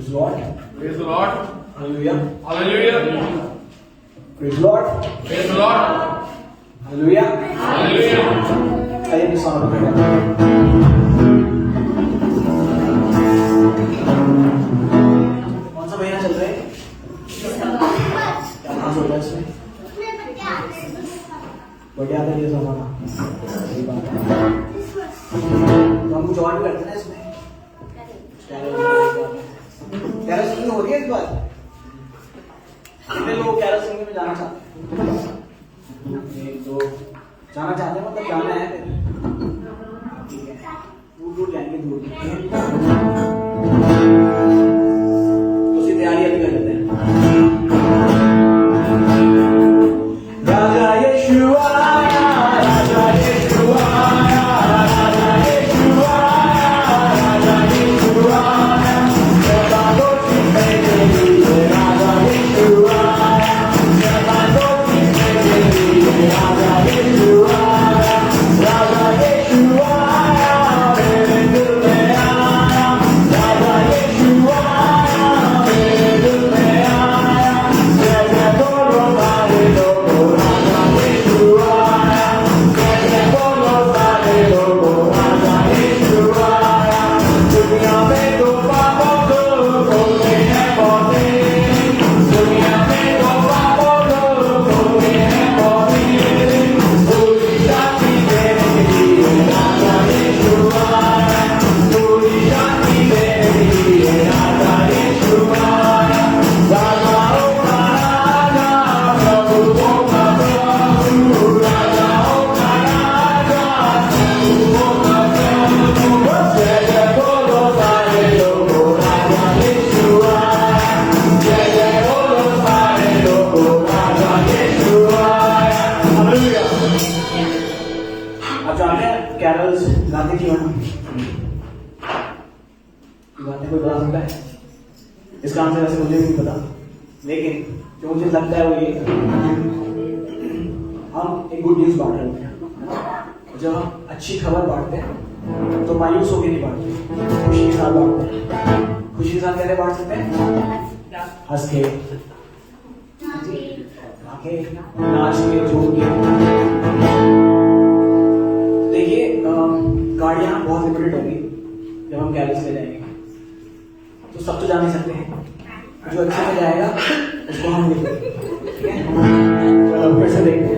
Praise Lord. Praise the Lord. Hallelujah. Hallelujah. Praise Lord. Praise the Lord. Hallelujah. Hallelujah. आइए अपने sound बढ़ाएं। कौन सा महीना चल रहा है? क्या नाम चल रहा है इसमें? बढ़िया था ये जमाना। सही बात है। तो हम कुछ और भी करते हैं ना इसमें। कैरल सिंगिंग हो रही है इस बार? कितने लोग कैरल सिंगिंग में जाना चाहते हैं? एक दो जाना चाहते हैं, मतलब जाना है फिर ठीक है, दूर दूर जाएंगे, दूर उसकी तैयारी अभी कर लेते हैं। राजा यीशुआ, राजा यीशुआ, राजा यीशुआ, राजा यीशुआ, राजा कैरल्स गाते क्यों हैं? गाते कोई बता सकता है? इसका आंसर वैसे मुझे नहीं पता, लेकिन जो मुझे लगता है वो ये, हम एक गुड न्यूज बांट रहे होते हैं। जब हम अच्छी खबर बांटते हैं तो मायूस होकर नहीं बांटते, खुशी के साथ बांटते हैं। खुशी के साथ कैसे बांट सकते हैं? हंस के, नाच के, झूम के। देखिए गाड़ियां बहुत लिमिटेड होगी जब हम कैरल्स ले जाएंगे, तो सब तो जा नहीं सकते हैं। जो अच्छे से जाएगा उसको हम लेंगे, ठीक है? चलो फिर से देखते हैं।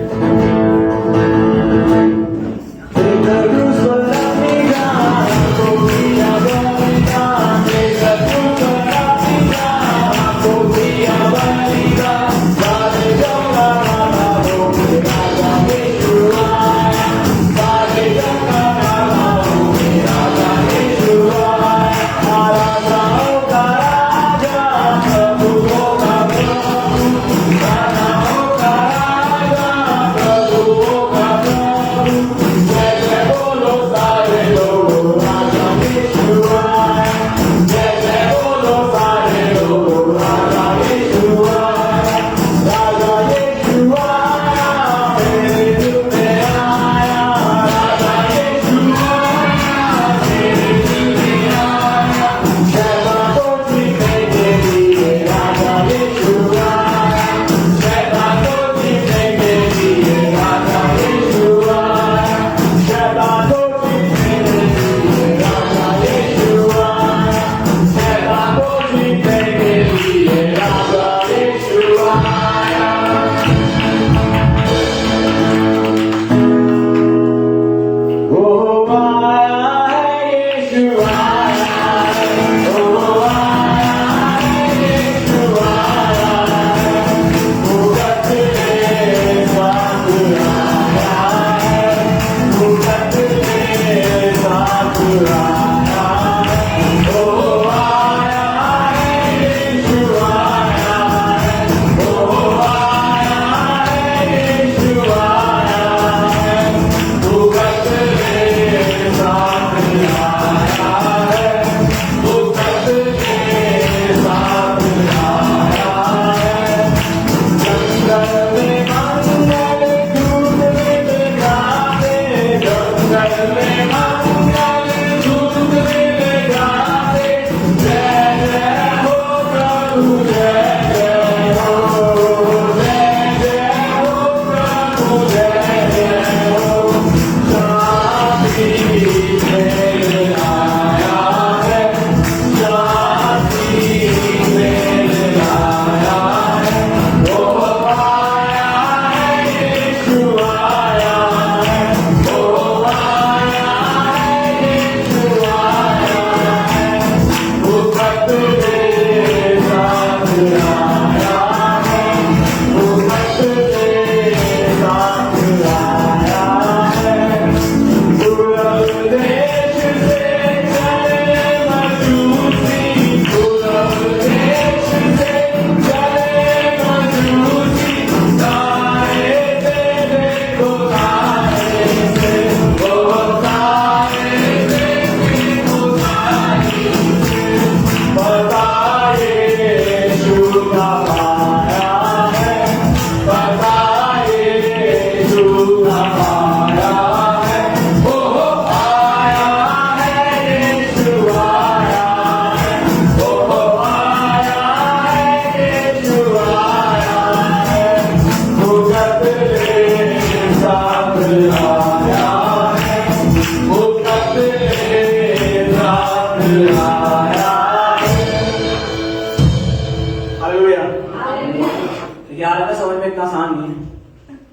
ये हालत है, समझ में इतना आसान नहीं है,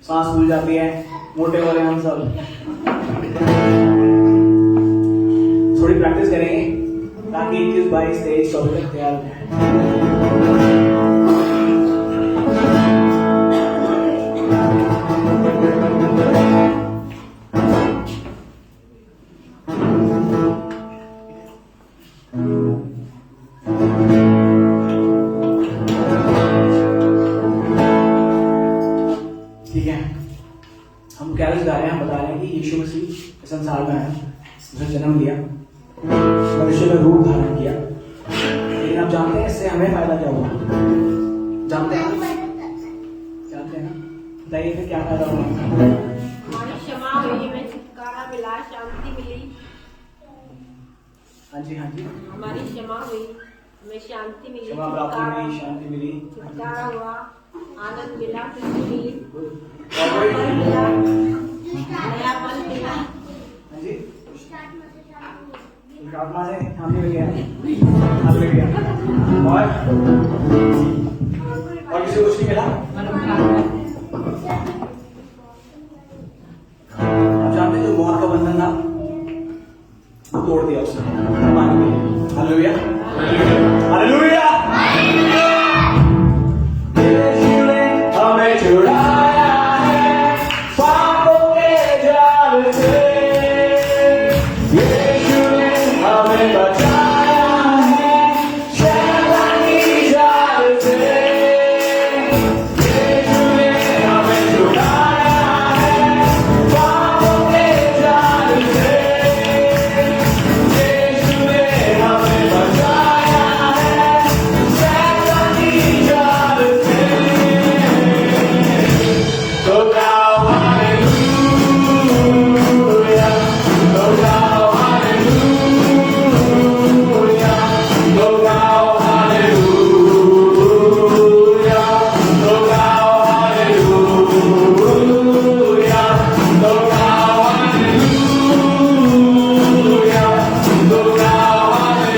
सांस फूल जाती है, मोटे हो रहे हैं हम सब। थोड़ी प्रैक्टिस करेंगे ताकि 21, 22, 23, 24 तक तैयार हो जाए। ठीक है, हम कैरल्स गा रहे हैं, हम बता रहे हैं कि यीशु मसीह इस संसार में आया, उसने जन्म लिया, मनुष्य में रूप धारण किया। लेकिन आप जानते हैं इससे हमें फायदा क्या हुआ? जानते हैं ना? बताइए फिर क्या फायदा हुआ? हमारी क्षमा हुई, हमें छुटकारा मिला, शांति मिली। हाँ जी, हाँ जी। हमारी क्षमा हुई, हमें शांति मिली, क्षमा प्राप्त हुई, शांति मिली, छुटकारा हुआ, आनंद मिला, खुशी मिली, और कोई? बल मिला, नया बल मिला। हाँ जी, आत्मा से शांति मिल गया, हाथ मिल गया, और किसी को कुछ नहीं मिला? आप जानते हैं जो मौत का बंधन था वो तोड़ दिया उसने पानी में। Hallelujah, hallelujah. यीशु ने हमें छुड़ाया है पापों के जाल से, यीशु ने हमें बचाया है शैतान की जाल से, यीशु ने हमें छुड़ाया है पापों के जाल से, यीशु ने हमें बचाया है शैतान की जाल से। तो गाओ हालेलुया, तो गाओ हालेलुया, तो गाओ हालेलुया, तो गाओ हालेलुया, तो गाओ हालेलुया, तो गाओ हालेलुया,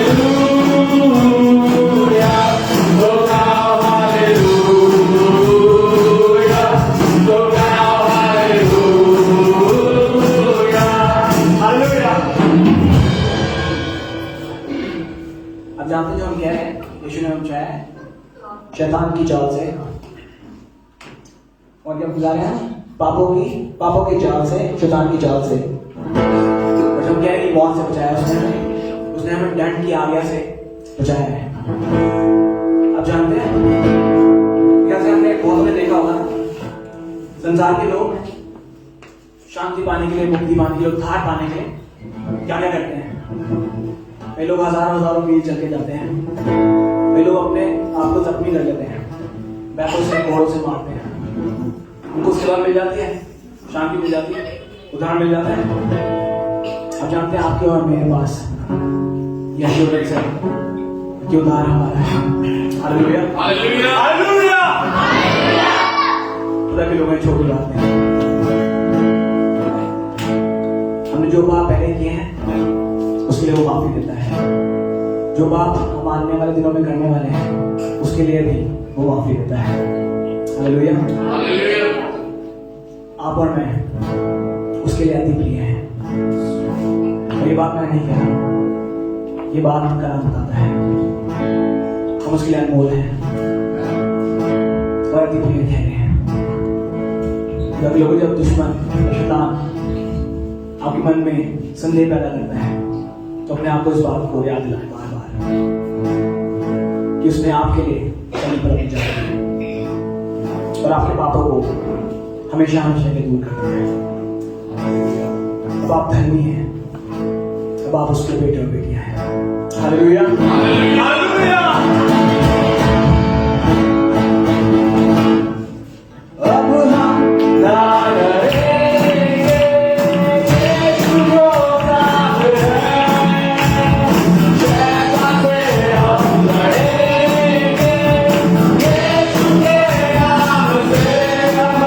तो गाओ हालेलुया, तो गाओ हालेलुया, हालेलुया। अब जानते हैं जो हम कह रहे हैं, यीशु ने हमें बचाया है शैतान की चाल से, और क्या बुला रहे हैं? पापों की चाल से, शैतान की चाल से। और हम कह रहे हैं कि मौत से बचाया उसने हमें दंड की आज्ञा से बचाया है। अब जानते हैं कैसे? हमने बहुत में देखा होगा संसार के लोग शांति पाने के लिए, मुक्ति पाने के लिए, उद्धार पाने के लिए क्या क्या करते हैं? कई लोग हजारों मील चल के जाते हैं, कई लोग अपने आप को जख्मी कर लेते हैं, बैलों से, घोड़ों से मारते हैं, उनको सेवा मिल जाती है, शांति मिल जाती है, उद्धार मिल जाता है। अब जानते हैं आपके और मेरे पास यह एश्योरेंस है कि उद्धार हमारा है। Hallelujah, hallelujah, hallelujah. खुदा के लोगों में छोटी बात नहीं। हमने जो पाप पहले किए हैं उसके लिए वो माफी देता है, जो पाप हम आने वाले दिनों में करने वाले हैं उसके लिए भी वो माफी देता है। Hallelujah, hallelujah. आप और मैं उसके लिए अति प्रिय हैं। और ये बात मैं नहीं कह रहा, ये बात कलाम बताता है। हम उसके लिए अनमोल हैं और अति प्रिय ठहरे हैं। जब लोग, जब दुश्मन, शैतान आपके मन में संदेह पैदा करता है तो अपने आप को इस बात को याद दिलाएं बार बार कि उसने आपके लिए सही पर अपनी जगह दी और आपके पापों को हमेशा हमेशा के दूर कर दिया है। अब आप धर्मी हैं, अब आप उसके बेटे और बेटियां हैं। Hallelujah, hallelujah. अब हम ना डरेंगे, यीशु को नाम है, शैतान से हम लड़ेंगे, यीशु के नाम से। अब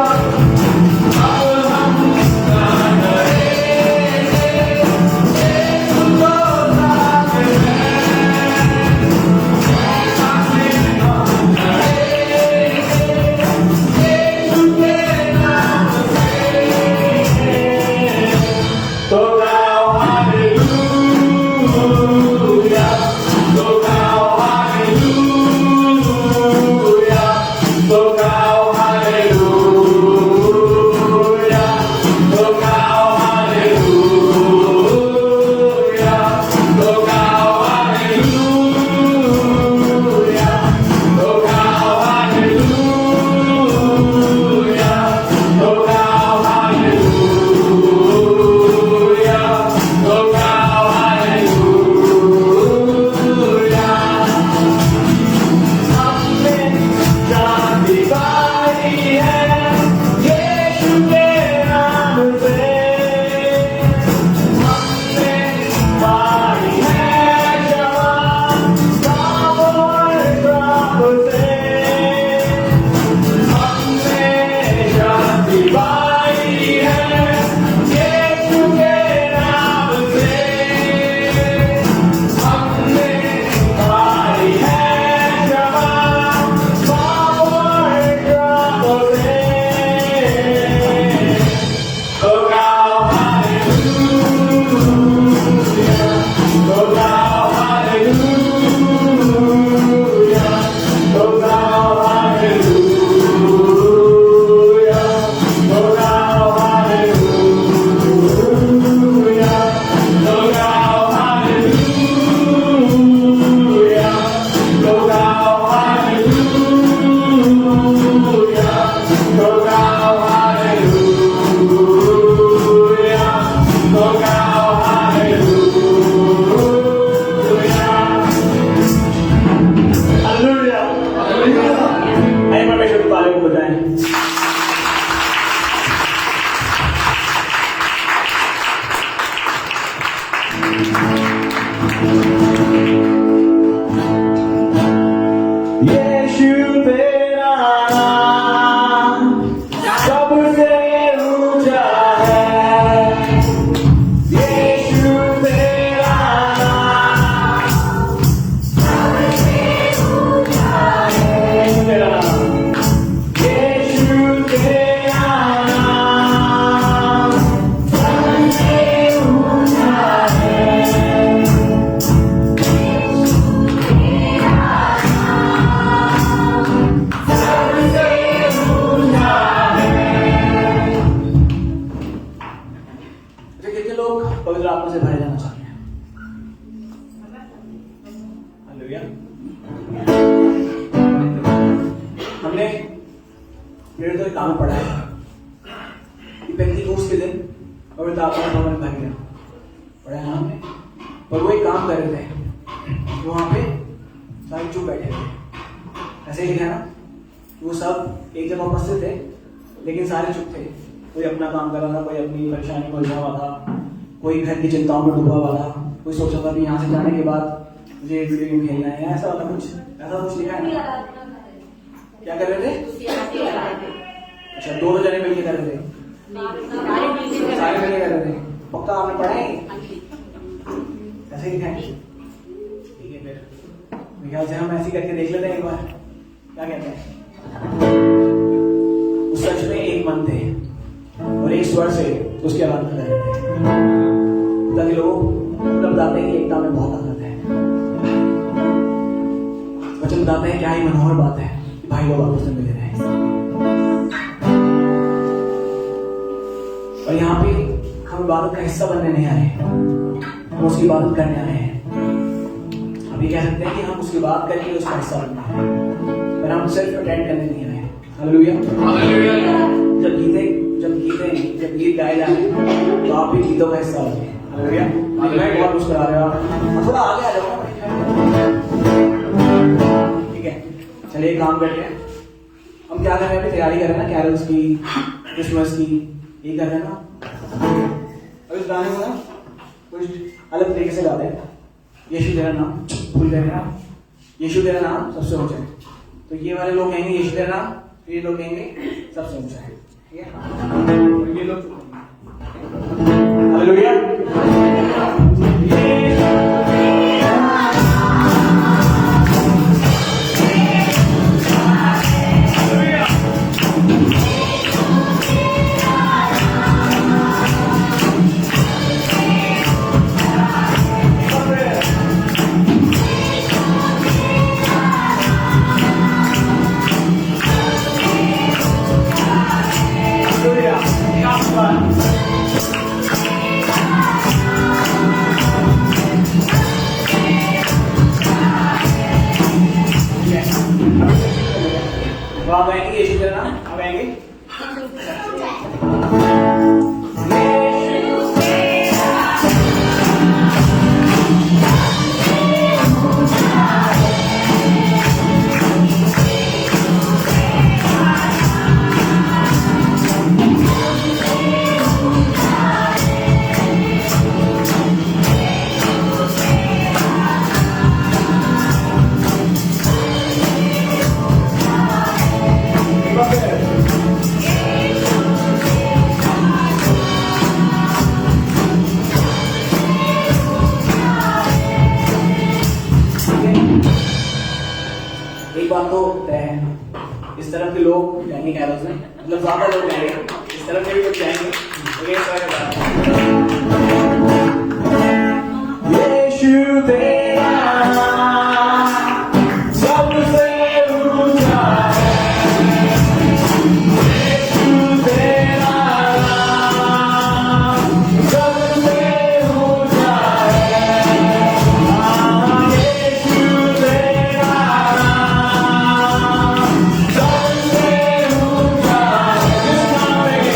हम ना डरेंगे, यीशु को नाम है, शैतान यीशु तेरा नाम सबसे ऊंचा है। यीशु तेरा नाम सबसे ऊंचा है। तेरा नाम यीशु तेरा नाम सबसे ऊंचा है। कितने लोग पवित्र आत्मा से भरे जाना चाहते हैं? हालेलुया। हमने मेरे तो एक काम पढ़ा है कि पेंतीकोस्त के दिन पवित्र आत्मा से भर गया, पढ़ा है हमने। पर वो एक काम कर रहे थे, वहां पे सारे चुप बैठे थे। ऐसे ही लिखा ना, वो सब एक जगह उपस्थित थे लेकिन सारे चुप थे। कोई अपना काम कर रहा था, कोई अपनी परेशानी में उलझा हुआ था, कोई घर की चिंताओं में डूबा हुआ था, कोई सोच रहा था कि यहाँ से जाने के बाद मुझे वीडियो गेम खेलना है, ऐसा वाला कुछ, ऐसा कुछ लिखा है ना। क्या कर रहे थे? अच्छा, दोनों जने मिलकर कर रहे थे, सारे मिलकर कर रहे थे। पक्का आपने पढ़ा है? ऐसे ही लिखा है। ठीक है, फिर मेरे ख्याल से हम ऐसे करके देख लेते हैं एक बार, क्या कहते हैं। उस सच में एक मन थे और एक स्वर से उसकी आराधना कर रहे थे, ताकि लोग मतलब बताते हैं कि एकता में बहुत ताकत है। वचन बताते हैं क्या ही मनोहर बात है कि भाई लोग आपस में मिले रहे। और यहाँ पे हम इबादत का हिस्सा बनने नहीं आए, हम उसकी इबादत करने आए हैं। हम ये कह सकते हैं कि हम उसकी बात करके उसका हिस्सा बनना है, पर हम सिर्फ अटेंड करने नहीं आए। हालेलुया। जब गीत गाए जा रहे हैं तो आप भी गीतों का हिस्सा होंगे। हालेलुया। मैं बहुत मुस्कुरा रहे हो, थोड़ा आगे आ जाओ। ठीक है, चलिए काम करते हैं। हम क्या कर रहे हैं? अभी तैयारी कर रहे हैं ना, कैरल्स की, क्रिसमस की, ये कर रहे हैं ना। अब इस गाने को ना कुछ अलग तरीके से गाते हैं। यीशु तेरा नाम, भूल गए ना, यीशु तेरा नाम सबसे ऊंचा है। तो ये वाले लोग कहेंगे यीशु तेरा नाम, ये लोग कहेंगे सबसे ऊंचा है। ठीक है, ये लोग हालेलुया। आप आएंगे यीशु तेरा नाम, आप आएंगे। एक बात तो तय है, इस तरफ के लोग जाएंगे कैरोल्स में, मतलब ज्यादा लोग जाएंगे, इस तरफ के भी लोग जाएंगे। यीशु तेरा नाम सबसे ऊंचा है। यीशु तेरा नाम सबसे ऊंचा है। यीशु तेरा नाम सबसे ऊंचा है।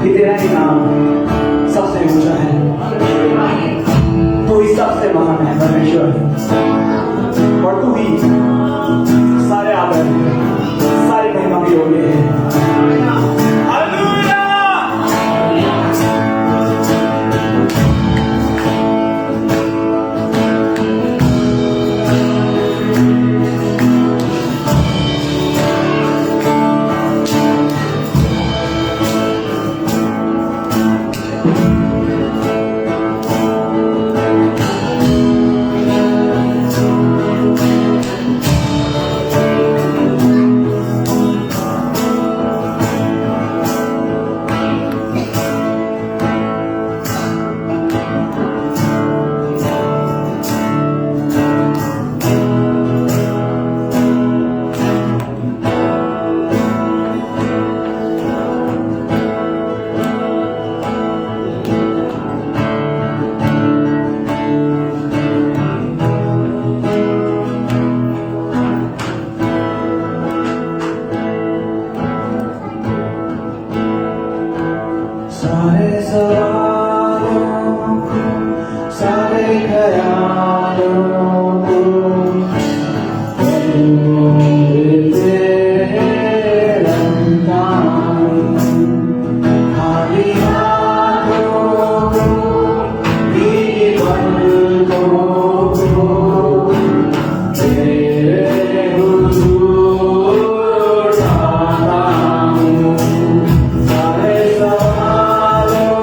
कि तेरा ही नाम सबसे ऊंचा है, तू ही सबसे महान है परमेश्वर, और तू ही सारे आदर सारी महिमा के योग्य है। हालेलुया। सारे सवालों को, सारे ख्यालों को तेरे रंगा, खाली हाथों को, भीगी पलकों को तेरे हुजूर उठाता हूँ। सारे सवालों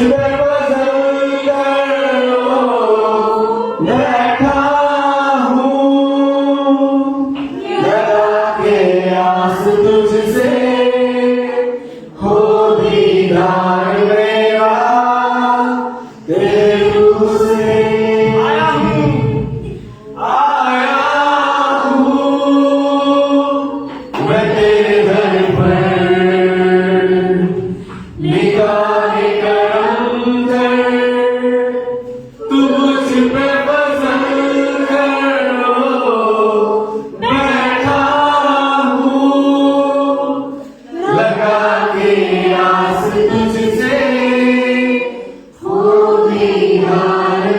पे पसंद करो बैठा हूँ लगा के आस तुझसे हो दीदार मेरा तेरे रूह से आया हूँ मैं तेरे घर पर निगाह करम कर तू मुझ पे पसंद करो बैठा हूँ लगा के आस तुझसे हो दीदार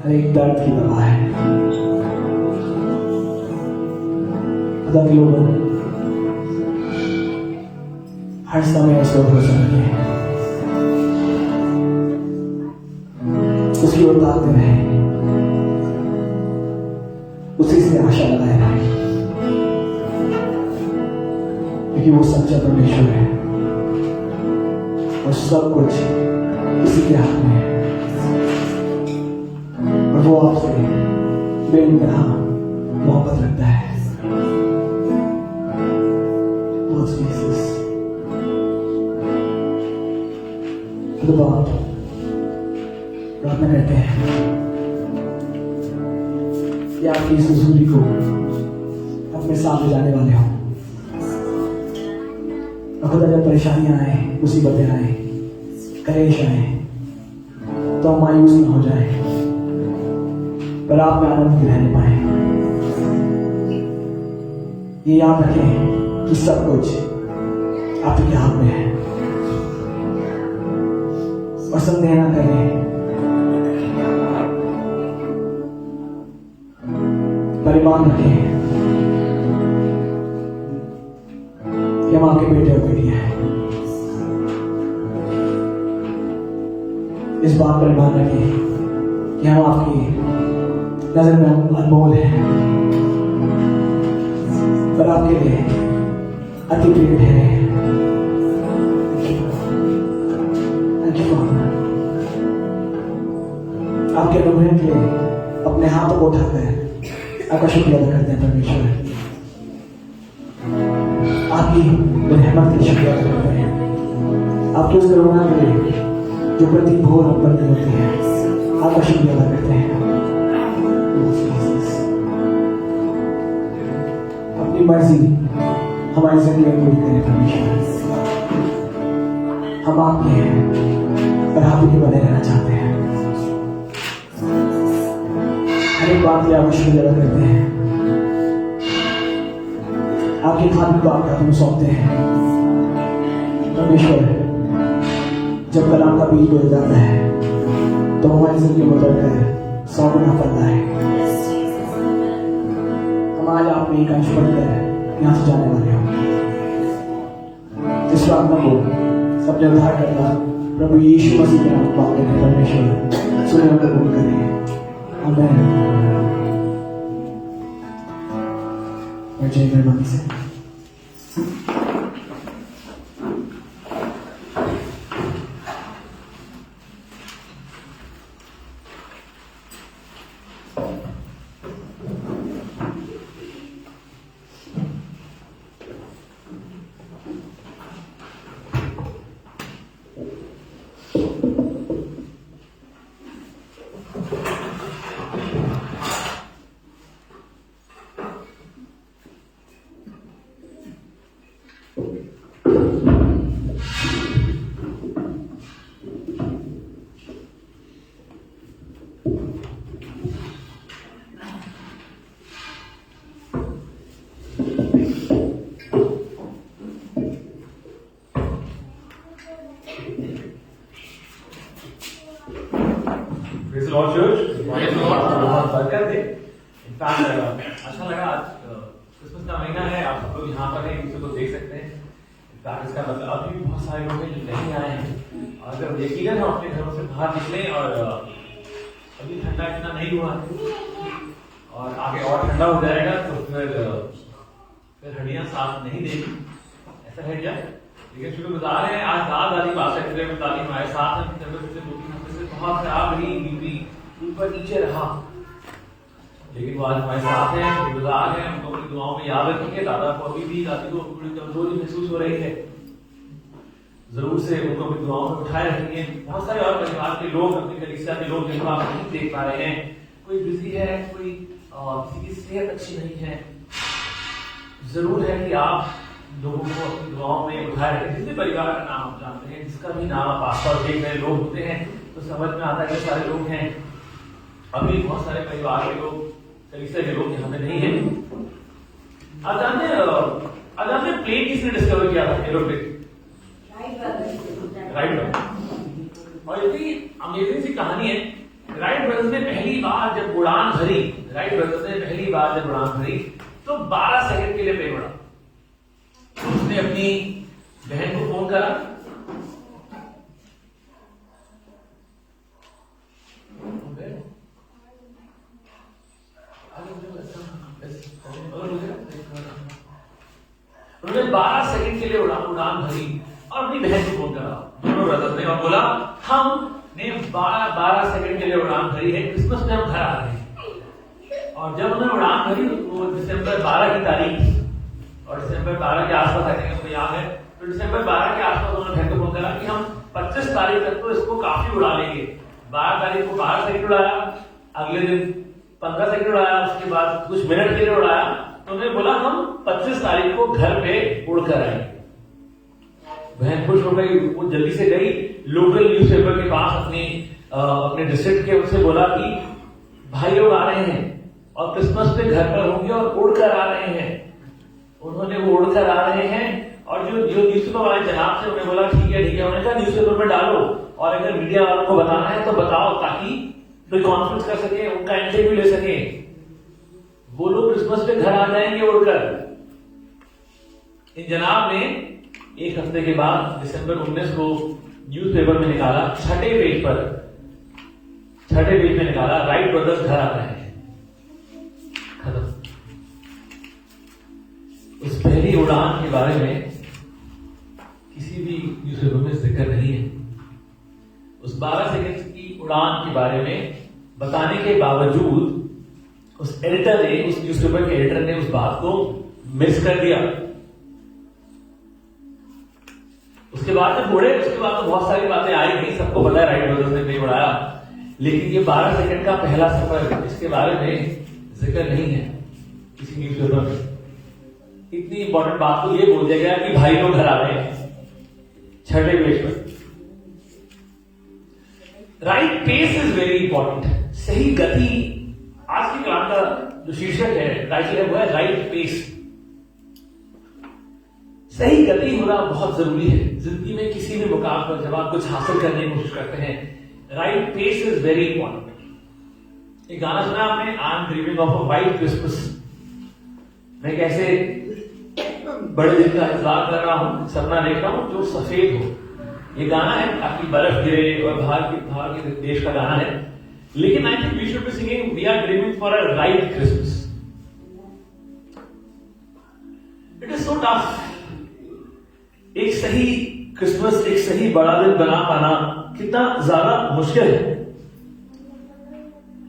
हर एक दर्द की दवा है। खुदा के लोगों, हर समय उसको भरोसा रखें, उसकी ओर ताकते रहे, उसी से आशा लगाए रहे, क्योंकि वो सच्चा परमेश्वर है और सब कुछ उसी के हाथ में है। और वो आपसे बेइंतहा मोहब्बत रखता है। खुदा आप प्रार्थना करते हैं कि आपकी इस हुजूरी को अपने सामने जाने वाले हों। और खुदा जब परेशानियां आए, मुसीबतें आए, कलेश आए, तो हम मायूस न हो जाए, पर आप में आनंद में रहने पाए। ये याद रखें कि सब कुछ आपके हाथ में है और संदेह न करें, परिमाण रखें कि हम आपके बेटे और बेटियां हैं। इस बात पर ईमान रखें कि हम आपकी नजर में अनमोल हैं, पर आपके लिए अति प्रिय है। आपके अनुग्रह के लिए अपने हाथों को उठाकर आपका शुक्रिया अदा करते हैं परमेश्वर। आपकी रहमत के लिए शुक्रिया अदा करते हैं, आपकी उस करुणा के लिए जो प्रति भोर हम पर नहीं होती है, आपका शुक्रिया अदा करते हैं। अपनी मर्जी हमारी जिंदगी में पूरी करें परमेश्वर। हम आपके हैं और आप ही बने रहना चाहते हैं। हर एक बात की आपको शुक्रिया अदा करते हैं। आपके खाने को आपके हाथों में सौंपते हैं परमेश्वर। जब कलाम का बीज बोया जाता है तो हमारी जिंदगी में उतरकर 100 गुना फलता है। हम आज आप में एक अंश बनकर यहाँ से जाने वाले हो। इस प्रार्थना को सबने उद्धार करना प्रभु यीशु मसीह के नाम में मांगते हैं परमेश्वर। सुने और कबूल करें। आमीन। और जय मेहरबानी से Praise the Lord, church. Praise the Lord. बहुत बरकत है। इनफैक्ट अच्छा लगा, आज क्रिसमस का महीना है, आप सब लोग यहाँ पर हैं, किसी को देख सकते हैं। इनफैक्ट इसका मतलब अभी भी बहुत सारे लोग हैं जो नहीं आए हैं। अगर यकीनन हम अपने घरों से बाहर निकलें और अभी ठंडा इतना नहीं हुआ है और आगे और ठंडा हो जाएगा तो फिर हड्डियाँ साथ नहीं देगी, ऐसा है क्या? लेकिन शुक्रगुजार हैं, आज दादी पास तालीम हमारे साथ हैं। पिछले 2-3 हफ्ते से बहुत खराब रही, बीपी ऊपर नीचे रहा, लेकिन वो आज हमारे साथ हैं। शुक्रगुजार हैं, उनको अपनी दुआओं में याद रखेंगे। दादा को अभी भी, दादी को थोड़ी कमजोरी महसूस हो रही है, जरूर से उनको अपनी दुआओं में उठाए रखेंगे। बहुत सारे और परिवार के लोग, अपनी कलीसिया के लोग जिनको आप नहीं देख पा रहे हैं, कोई बिजी है, कोई किसी की सेहत अच्छी नहीं है, जरूर है कि आप लोगों को अपनी दुआओं में उठाए रखें। जिस भी परिवार का नाम आप जानते हैं, जिसका भी नाम आप आसपास देख रहे लोग होते हैं, तो समझ में आता है कि सारे लोग हैं। अभी बहुत सारे परिवार के लोग, कलीसिया के लोग यहाँ पे नहीं है। आप जानते हैं प्लेन किसने डिस्कवर किया था? Aeroplane, right. और इतनी अमेजिंग सी कहानी है। राइट ब्रदर्स ने पहली बार जब उड़ान भरी, तो 12 सेकंड के लिए प्रेम उड़ा। उसने अपनी बहन को फोन करा, उन्होंने 12 सेकंड के लिए उड़ान भरी और अपनी बहन को फोन करा, दोनों ब्रदर्स ने, और बोला हमने 12 सेकंड के लिए उड़ान भरी है, क्रिसमस में हम घर आ रहे हैं। और जब उन्होंने उड़ान भरी वो दिसंबर 12 की तारीख, और दिसंबर 12 के आसपास आई थिंक हमको याद है, तो दिसंबर 12 के आसपास उन्होंने बहन को फोन करा कि हम 25 तारीख तक तो इसको काफी उड़ा लेंगे। 12 तारीख को 12 सेकंड उड़ाया, अगले दिन 15 सेकंड उड़ाया, उसके बाद कुछ मिनट के लिए उड़ाया, तो उन्होंने बोला हम 25 तारीख को घर पे उड़कर आए। बहन खुश हो गई, वो जल्दी से गई लोकल न्यूज़पेपर के पास अपने डिस्ट्रिक्ट के, उससे बोला कि भाई लोग आ रहे हैं और क्रिसमस पे घर पर होंगे और उड़कर आ रहे हैं। उन्होंने वो उड़कर आ रहे हैं, और जो न्यूज़पेपर वाले जनाब से उन्हें बोला ठीक है, उन्होंने कहा न्यूज़पेपर में डालो, और अगर मीडिया वालों को बताना है तो बताओ, ताकि कोई कॉन्फ्रेंस कर सके, उनका इंटरव्यू ले सके। वो लोग क्रिसमस पे घर आ जाएंगे उड़कर। इन जनाब ने एक हफ्ते के बाद दिसंबर 19 को न्यूज़पेपर में निकाला, छठे पेज में निकाला, राइट ब्रदर्स घर आ रहे हैं। खत्म। उस पहली उड़ान के बारे में किसी भी न्यूज़पेपर में जिक्र नहीं है। उस 12 सेकंड की उड़ान के बारे में बताने के बावजूद उस एडिटर ने, उस न्यूज़पेपर के एडिटर ने उस बात को मिस कर दिया। उसके बाद जब उड़े, उसके बाद तो बहुत सारी बातें आई नहीं, सबको पता है राइट ब्रदर्स ने नहीं उड़ाया, लेकिन ये 12 सेकंड का पहला सफर, इसके बारे में जिक्र नहीं है किसी न्यूज़पेपर में। इतनी इंपॉर्टेंट बात तो ये बोल दिया गया कि भाई लोग घर आ रहे हैं, छठे पेज पर। Right pace is very important. सही गति, आज की क्लास का जो शीर्षक है टाइटल है वो है राइट पेस। सही गति होना बहुत जरूरी है जिंदगी में। किसी भी मुकाम पर जब आप कुछ हासिल करने की कोशिश करते हैं, right pace is very important. एक गाना सुना आपने, I am dreaming of a white Christmas. मैं कैसे बड़े दिन का इंतजार कर रहा हूं, सपना देख रहा हूं जो सफेद हो। ये गाना है, आपकी बर्फ गिरे और बाहर के देश का गाना है, लेकिन I think we should be singing we are dreaming for a right Christmas. It is so tough. एक सही क्रिसमस, एक सही बड़ा दिन बना पाना कितना ज्यादा मुश्किल है।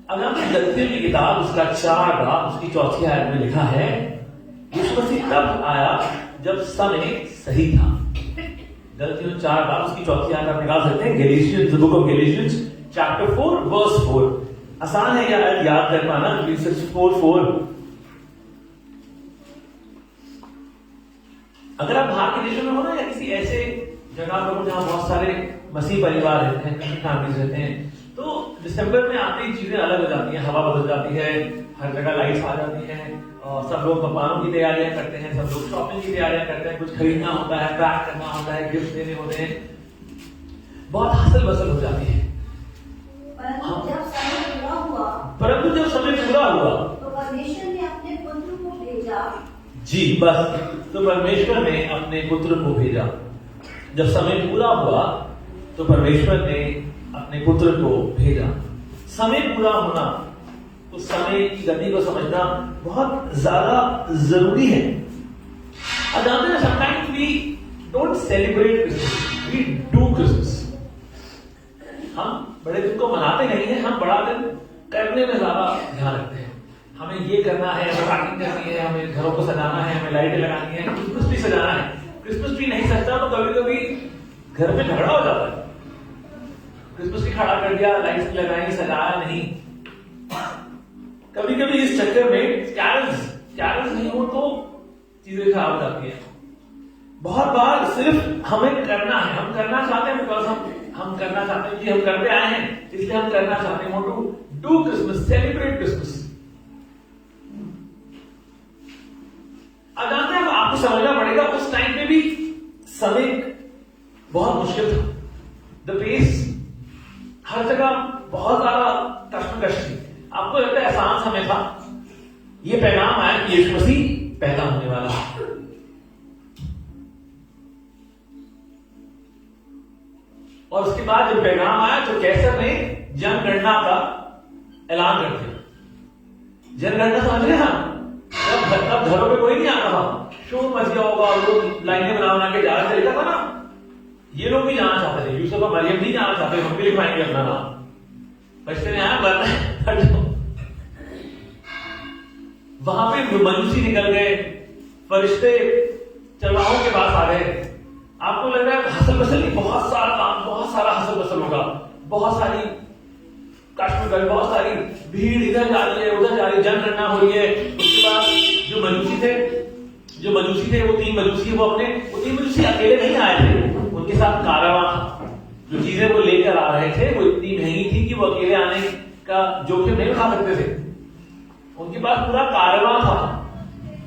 अगर हमने गलतियों की किताब उसका 4 बाब उसकी 4थी आयत में लिखा है, यीशु मसीह तब आया जब समय सही था। गलतियों 4 बाब उसकी 4थी आयत आप निकाल सकते हैं, Galatians, the book of Galatians chapter 4 verse 4। आसान है याद कर पाना, 4:4। अगर आप बाहर के देशों में हो ना, या किसी ऐसे जगह पर हो जहां बहुत सारे मसीह परिवार रहते हैं, फैमिलीज रहते हैं, तो दिसंबर में आते ही चीजें अलग हो जाती हैं, हवा बदल जाती है, हर जगह लाइट्स आ जाती हैं, और सब लोग पकवानों की तैयारियां करते हैं, सब लोग शॉपिंग की तैयारियां करते हैं, कुछ खरीदना होता है, पैक करना होता है, गिफ्ट देने होते हैं, बहुत हसल बसल हो जाती है। परंतु जब समय पूरा हुआ तो परमेश्वर ने अपने पुत्र को भेजा। जी बस, तो परमेश्वर ने अपने पुत्र को भेजा। जब समय पूरा हुआ तो परमेश्वर ने अपने पुत्र को भेजा। समय पूरा होना, तो समय की गति को समझना बहुत ज्यादा जरूरी है। अब जानते हैं, sometimes we don't celebrate Christmas, we do Christmas. हम बड़े दिन को मनाते नहीं है, हम बड़ा दिन करने में ज्यादा ध्यान रखते हैं। हमें ये करना है, हमें पैकिंग करनी है, हमें घरों को सजाना है, हमें लाइटें लगानी है, क्रिसमस ट्री सजाना है। क्रिसमस ट्री नहीं सजता तो कभी कभी घर में झगड़ा हो जाता है। क्रिसमस ट्री खड़ा कर दिया, लाइट्स लगाई, सजाया नहीं। कभी कभी इस चक्कर में कैरल्स नहीं हो तो चीजें खराब हो जाती है। बहुत बार सिर्फ हमें करना है, हम करना चाहते हैं, बिकॉज हम करना चाहते हैं कि हम करते आए हैं, इसलिए हम करना चाहते हैं। Do Christmas, celebrate Christmas. अब जानते हैं, आपको समझना पड़ेगा उस टाइम पे भी समय बहुत मुश्किल था। द पेस हर जगह बहुत ज्यादा कश्मकश थी। आपको लगता है आसान समय था, ये पैगाम आया कि यीशु मसीह पैदा होने वाला है। और उसके बाद जब पैगाम आया तो कैसर ने जनगणना का ऐलान कर दिया। जनगणना समझ रहे हैं? तब घरों पे कोई नहीं आता था, शोर मच गया होगा, लोग लाइनें बना के जा रहे तरीका था ना। ये लोग भी जाना चाहते थे, यूसुफ और मरियम नहीं जाना चाहते, हम भी लिखवाएंगे अपना नाम। फरिश्ते ने आया वरना वहां पे मनुष्य निकल गए, फरिश्ते चरवाहों के पास आ गए। आपको लग रहा है हसल बसल नहीं, बहुत सारा काम, बहुत सारा हसल बसल होगा, बहुत सारी कश्मकश, बहुत सारी भीड़, इधर जा रही है उधर जा रही है, जनगणना हो रही है। उसके बाद जो मनुष्य थे वो 3 मनुष्य, वो 3 मनुष्य अकेले नहीं आए थे, उनके साथ कारवां था। जो चीजें वो लेकर आ रहे थे वो इतनी महंगी थी कि वो अकेले आने का जोखिम नहीं उठा सकते थे। उनके पास पूरा कारवां था,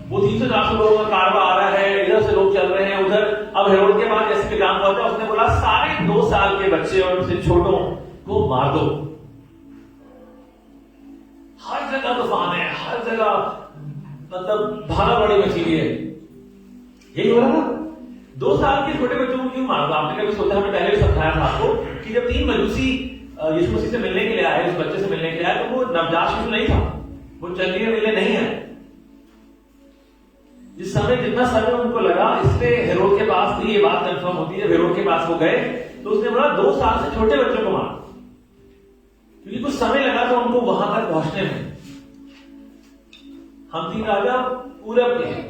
वो 300-400 लोगों का कारवां आ रहा है, इधर से लोग चल रहे हैं उधर। अब हेरोद के पास जैसे पैगाम पहुंचा, उसने बोला सारे 2 साल के बच्चे और उनसे छोटों को मार दो। हर जगह तूफान है, हर जगह मतलब भाला बड़ी मची हुई है। यही हो रहा था। 2 साल के छोटे बच्चों को क्यों मार दो? आपने कभी सोचा? हमें पहले भी समझाया था आपको कि जब 3 मजूसी यीशु मसीह से मिलने के लिए आए, उस बच्चे से मिलने के लिए आए, तो वो नवजात शिशु नहीं था, वो चलने मिलने नहीं है। जितना समय उनको लगा, इसलिए हेरोद के पास थी, ये बात कंफर्म होती है। हेरोद के पास वो गए तो उसने बोला 2 साल से छोटे बच्चों को मार, क्योंकि कुछ समय लगा था उनको वहां तक पहुंचने में। हम 3 राजा पूरब के हैं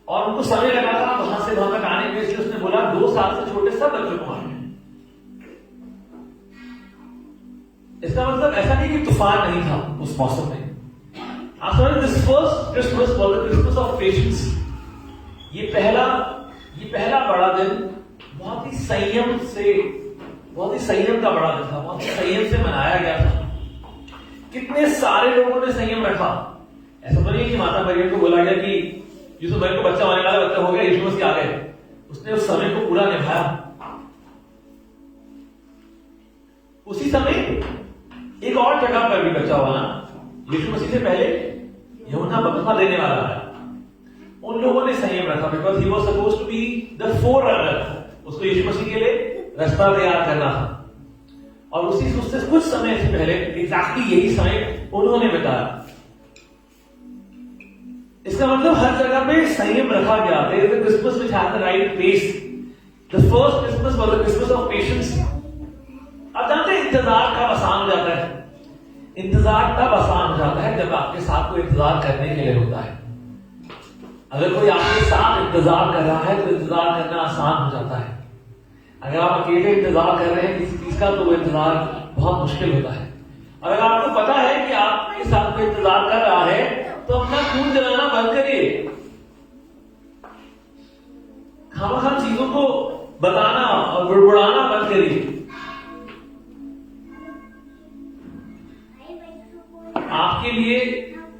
और उनको समय लगा था वहां से वहां तक आने में, इसलिए उसने बोला 2 साल से छोटे सब बच्चों को मारने। इसका मतलब ऐसा नहीं कि तूफान नहीं था उस मौसम में। आप समझ, this first Christmas was the Christmas of patience. ये पहला बड़ा दिन बहुत ही संयम का बड़ा दिन था, बहुत ही संयम से मनाया गया था। कितने सारे लोगों ने संयम रखा। ऐसा तो नहीं कि माता मरियम को बोला गया कि यूसुफ भाई को बच्चा होने वाला, बच्चा हो गया, यीशु मसीह आ गए। उसने उस समय को पूरा निभाया। उसी समय एक और जगह पर भी बच्चा हुआ ना, यीशु मसीह से पहले यूहन्ना बपतिस्मा देने वाला है। उन लोगों ने संयम रखा, because he was supposed to be the forerunner. उसको यीशु मसीह के लिए रास्ता तैयार करना था। और उससे कुछ समय से पहले एग्जैक्टली यही समय उन्होंने बताया। इसका मतलब हर जगह पे संयम रखा गया। There is a Christmas which has the right pace. The first Christmas was the Christmas of patience. आप जानते हैं इंतजार कब आसान हो जाता है? इंतजार तब आसान हो जाता है जब आपके साथ कोई इंतजार करने के लिए होता है। अगर कोई आपके साथ इंतजार कर रहा है तो इंतजार करना आसान हो जाता है। अगर आप अकेले इंतजार कर रहे हैं किसी चीज का तो वो इंतजार बहुत मुश्किल होता है। और अगर आपको पता है कि आपके साथ कोई इंतजार कर रहा है तो अपना खून जलाना बंद करिए। खामखा चीजों को बताना और बुड़बुड़ाना बंद करिए। आपके लिए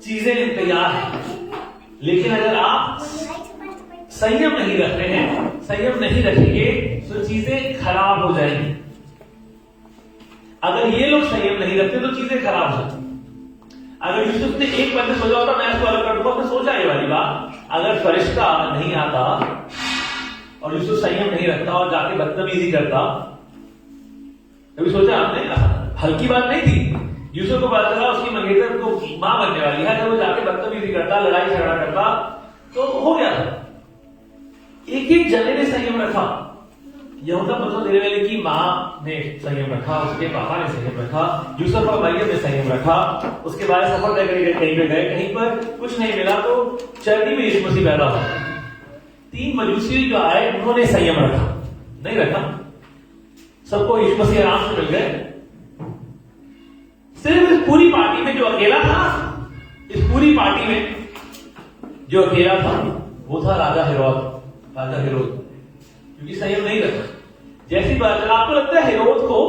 चीजें तैयार हैं, लेकिन अगर आप संयम नहीं रख रहे हैं, संयम नहीं रखेंगे तो चीजें खराब हो जाएंगी। अगर ये लोग संयम नहीं रखते तो चीजें खराब हो जाती। अगर यूसुफ ने एक बंदे सोचा होता मैं इसको अलग कर दूंगा, आपने सोचा ये वाली बात। अगर फरिश्ता नहीं आता और यूसुफ संयम नहीं रखता और जाके बदतमीजी करता, कभी सोचा आपने? हल्की बात नहीं थी। यूसुफ को पता चला उसकी मंगेतर को मां बनने वाली है, अगर वो जाके बदतमीजी करता, लड़ाई झगड़ा करता तो हो गया था। एक एक जने ने संयम रखा। यहूदा बच्चों देने वाले की मां ने संयम रखा, उसके पापा ने संयम रखा, यूसुफ और मरियम ने संयम रखा। उसके बाद सफर तय करके कहीं पे गए, कहीं पर कुछ नहीं मिला तो चरनी में यीशु मसीह पैदा हुआ। 3 मजूसी जो आए उन्होंने संयम रखा, नहीं रखा। सबको यीशु मसीह आराम से मिल गए। सिर्फ इस पूरी पार्टी में जो अकेला था, इस पूरी पार्टी में जो अकेला था वो था राजा हेरोद, क्योंकि संयम नहीं रखा। जैसी बात, आपको लगता है हेरोद को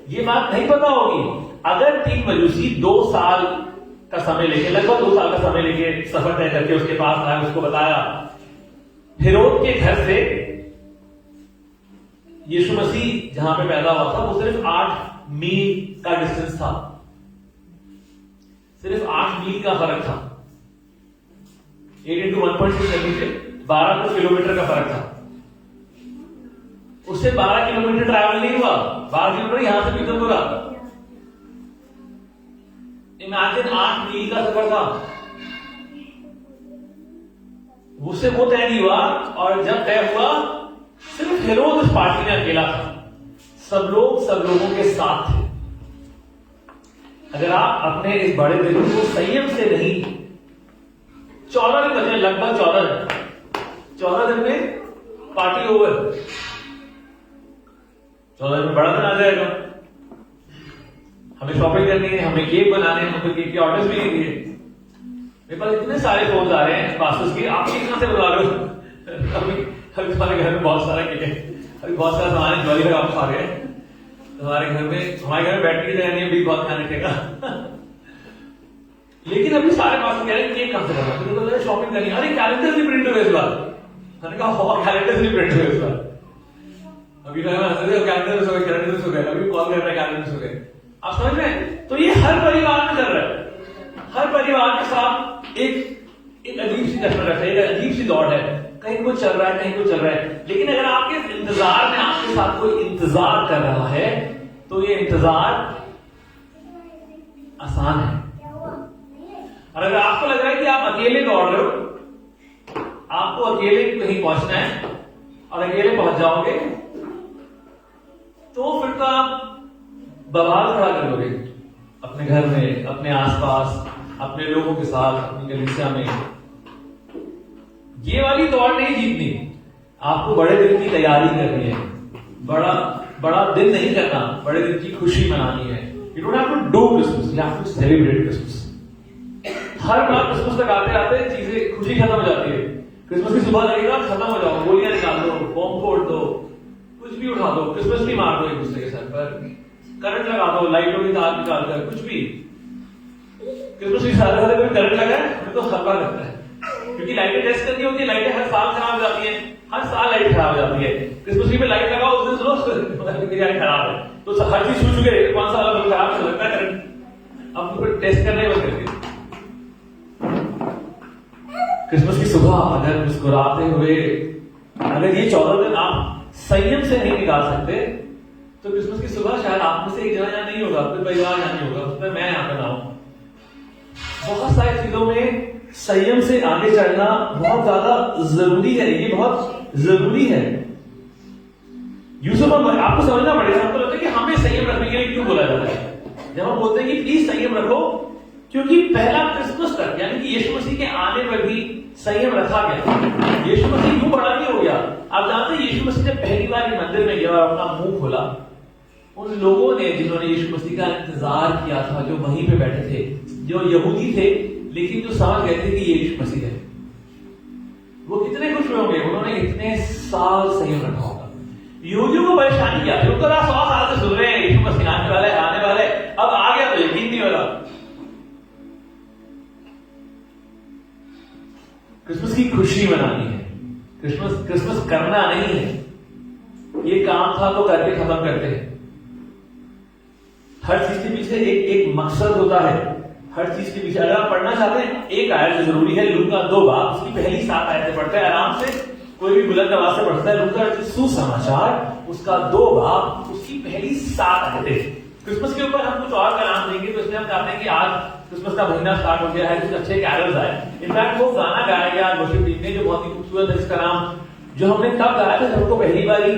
ये बात नहीं पता होगी? अगर 3 मजूसी 2 साल का समय लेके, लगभग 2 साल का समय लेके सफर तय करके उसके पास आए, उसको बताया। हेरोद के घर से यीशु मसीह जहां पे पैदा हुआ था वो सिर्फ 8 मील का डिस्टेंस था, सिर्फ 8 मील का फर्क था। 8 into 1.6 करने से 12 किलोमीटर का फर्क था। उससे 12 किलोमीटर ट्रैवल नहीं हुआ, 12 किलोमीटर यहां से पीतरपुर आ। इमेजिन 8 मील का सफर था, उससे वो तय नहीं हुआ। और जब तय हुआ सिर्फ हेरोद उस पार्टी में अकेला था, सब लोगों के साथ थे। अगर आप अपने इस बड़े दिन को संयम से नहीं, 14 दिन बचे, लगभग 14 दिन में पार्टी ओवर, 14 दिन में बड़ा दिन आ जाएगा। हमें शॉपिंग करनी है, हमें केक बनाने हैं, हमें केक के ऑर्डर्स भी नहीं दिए। मेरे पास इतने सारे फोन आ रहे हैं पास्टर्स के, आप केक कहां से बुला रहे हो? अभी हमारे घर में बहुत सारा केक है, अभी बहुत सारा सामान है, ज्वाली आप खा रहे हैं। हमारे घर में बैटरी जगह नहीं है, भी बहुत ध्यान रखेगा। लेकिन अभी सारे पास्टर कह रहे हैं केक कहां से करना, मुझे तो लगा शॉपिंग करनी है। अरे कैलेंडर भी प्रिंट हुए इस बार, मैंने कहा कैलेंडर भी प्रिंट हुए इस बार। अभी कैलेंडर हो गए, अभी कॉल कर रहे हैं कैलेंडर हो गए। आप समझ रहे हैं? तो ये हर परिवार में चल रहा है, हर परिवार के साथ एक अजीब सी चक्कर है, एक अजीब सी दौड़ है, कहीं कुछ चल रहा है, कहीं कुछ चल रहा है। लेकिन अगर आपके इंतजार में आपके साथ कोई इंतजार कर रहा है तो ये इंतजार आसान है। और अगर आपको लग रहा है कि आप अकेले दौड़ रहे हो, आपको अकेले कहीं पहुंचना है और अकेले पहुंच जाओगे, तो फिर तो आप बवाल खड़ा कर लोगे अपने घर में, अपने आसपास, अपने लोगों के साथ, अपनी कलीसिया में। ये वाली दौड़ नहीं जीतनी, आपको बड़े दिन की तैयारी करनी है। बड़ा दिन नहीं करना, बड़े दिन की खुशी मनानी है। You don't have to do Christmas, you have to celebrate Christmas. हर बार क्रिसमस तक आते आते चीजें, खुशी खत्म हो जाती है। क्रिसमस की सुबह लगेगा खत्म हो जाओ, गोलियां निकाल दो, बम फोड़ दो, कुछ भी उठा दो, क्रिसमस ट्री मार दो एक दूसरे के सर पर, करंट लगा दो, लाइटों की तार निकाल कर, कुछ भी। क्रिसमस की सारे कोई करंट लगा है हमें तो हल्का लगता है, क्योंकि लाइटें टेस्ट करनी होती है। लाइटें हर साल खराब हो जाती है, हर साल लाइट खराब हो जाती है। क्रिसमस ट्री पे लाइट लगाओ, उस दिन सुनो खराब है, तो हर चीज छू चुके 5 साल बाद खराब से लगता है करंट। अब फिर टेस्ट करने बंद कर दिए। क्रिसमस की सुबह अगर मुस्कुराते हुए, अगर ये 14 दिन आप संयम से नहीं निकाल सकते, तो क्रिसमस की सुबह शायद आप में से एक जना यहाँ नहीं होगा, फिर परिवार यहाँ नहीं होगा, उसमें मैं यहाँ पर आऊं। बहुत सारी चीजों में संयम से आगे चलना बहुत ज्यादा जरूरी है, ये बहुत जरूरी है। यूसुफ, आपको समझना पड़ेगा। हमको लगता है कि हमें संयम रखने के लिए क्यों बोला जाता है। जब हम बोलते हैं कि प्लीज संयम रखो, क्योंकि पहला क्रिसमस तक, यानी कि यीशु मसीह के आने पर भी संयम रखा गया। यीशु मसीह क्यों बड़ा नहीं हो गया? आप जानते हैं यीशु मसीह जब पहली बार मंदिर में गया और अपना मुंह खोला, उन लोगों ने जिन्होंने यीशु मसीह का इंतजार किया था, जो वहीं पे बैठे थे, जो यहूदी थे लेकिन जो समझ गए थे कि ये यीशु मसीह है, वो कितने खुश हुए होंगे। उन्होंने इतने साल संयम रखा होगा। यहूदियों को परेशानी क्या थी? उनको 100 साल से सुन रहे हैं यीशु मसीह आने वाला है, आने वाला है, अब आ गया तो यकीन नहीं हो रहा। क्रिसमस की खुशी मनानी है, क्रिसमस करना नहीं है। ये काम था तो करके खत्म करते हैं। हर चीज के पीछे एक मकसद होता है। हर चीज के पीछे, अगर आप पढ़ना चाहते हैं, एक आयत जरूरी है, लूका 2 बाब, उसकी पहली 7 आयतें पढ़ते हैं आराम से, कोई भी बुलंद आवाज से पढ़ता है। लूका सुसमाचार, उसका 2 बाब, उसकी पहली 7 आयतें। क्रिसमस के ऊपर हम कुछ और का नाम देंगे, तो इसलिए हम चाहते हैं कि आज क्रिसमस का महीना स्टार्ट हो गया है, कुछ अच्छे कैरल्स आए। इनफैक्ट वो गाना गाया गया वर्शिप टीम ने, जो बहुत ही खूबसूरत है, जिसका नाम, जो हमने तब गाया था जब हमको पहली बारी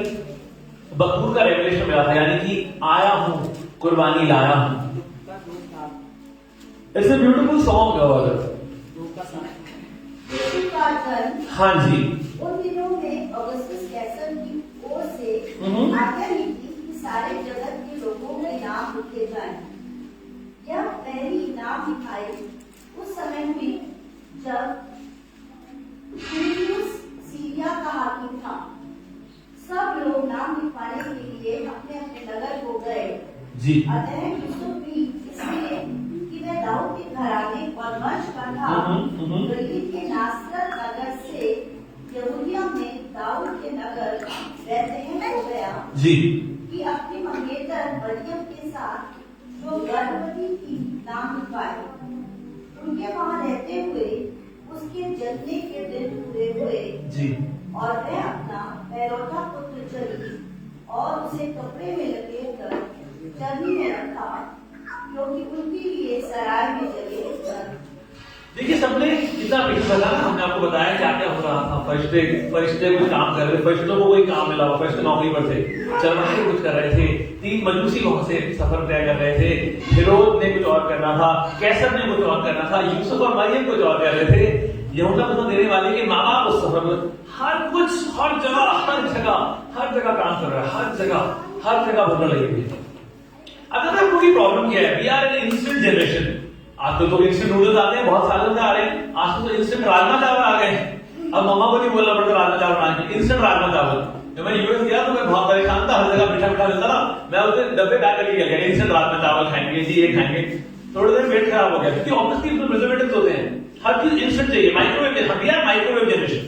बखूर का रेवलेशन मिला था, यानी कि आया हूं, कुर्बानी लाया हूं। It's a beautiful song. हाँ जी, उन दिनों में अगस्टस कैसर की ओर से आज्ञा निकली कि सारे जगत के लोगों के नाम लिखे जाएं। यह पहली नाम लिखाई उस समय हुई जब क्विरिनियस सीरिया का हाकिम था। सब लोग नाम लिखवाने के लिए अपने अपने नगर को गए जी। अतः यूसुफ भी इसलिए कि वह दाऊद के घराने और वंश का था, गलील के नासरत नगर से यहूदिया में दाऊद के नगर बेथलेहम हो गया। जी। साथ जो गर्भवती थी नाम लिखवाए। उनके वहां रहते हुए उसके जन्मने के दिन पूरे हुए जी। और वह अपना पैरोठा पुत्र चली और उसे कपड़े में लपेटकर चरनी में रखा, क्योंकि उनके लिए सराय में जगह। देखिए सबने कितना पीछे बताया ना, हमने आपको बताया क्या क्या हो रहा था। फरिश्ते कुछ काम कर रहे थे, फरिश्तों को कोई काम मिला हुआ, फरिश्ते नौकरी पर थे, चरवाहे कुछ कर रहे थे, 3 मजूसी वहां से सफर तय कर रहे थे, फिरोज ने कुछ और करना था, कैसर ने कुछ और करना था, यूसुफ और मरियम कुछ और कर रहे थे, यहूदा को देने वाले के माँ बाप उस सफर में, हर कुछ हर जगह काम कर रहा है, हर जगह भरना लगे हुए। अगर आपको की प्रॉब्लम क्या है, we are in instant generation. आज तो इंस्टेंट नूडल्स आते हैं, बहुत सालों से आ रहे हैं, आज तो इंस्टेंट राजमा चावल आ गए हैं। अब मम्मा को नहीं बोलना पड़ता राजमा चावल बनाने, इंस्टेंट राजमा चावल। जब मैं यूएस गया तो मैं बहुत परेशान था, हर जगह मीठा मिलता था, मैं उसे डब्बे पैक करके गया, इंस्टेंट राजमा चावल खाएंगे जी, ये खाएंगे। थोड़ी देर पेट खराब हो गया, क्योंकि ऑब्वियसली उसमें प्रिजर्वेटिव्स होते हैं, हर चीज इंस्टेंट चाहिए। माइक्रोवेव जनरेशन,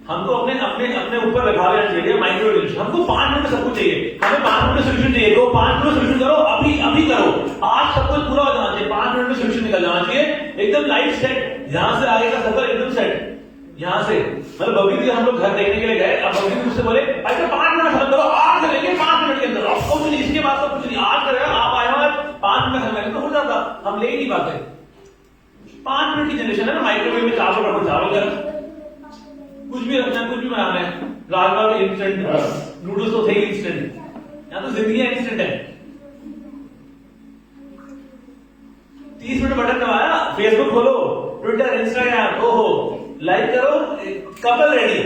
हमको अपने ऊपर रखा हुआ चाहिए माइक्रोवेव जनरेशन। हमको 5 मिनट में सब कुछ चाहिए, हमें 5 मिनट में सोल्यूशन चाहिए, तो 5 मिनट में सोल्यूशन करो, अभी करो, आज सब कुछ पूरा हो जाना चाहिए, 5 मिनट में सोल्यूशन निकल जाना चाहिए, एकदम लाइफ सेट, यहां से आगे का सफर एकदम सेट। यहां से मतलब बबली जी हम लोग घर देखने के लिए गए, अब बबली जी मुझसे बोले अच्छा 5 मिनट खत्म करो, आज करेंगे 5 मिनट के अंदर, अब कुछ नहीं, इसके बाद तो कुछ नहीं, आज करेगा, आप आए हो 5 मिनट खत्म, तो हो जाता, हम ले ही नहीं पाते। 5 मिनट की जनरेशन है ना, माइक्रोवेव में चावल रखो, चावल गर्म, कुछ भी रखना, कुछ भी बनाना है, राजमा में इंस्टेंट, नूडल्स तो थे ही इंस्टेंट, यहां तो जिंदगी इंस्टेंट है। 30 मिनट बटन दबाया, फेसबुक खोलो, ट्विटर, इंस्टाग्राम, ओहो, लाइक करो, कपल रेडी,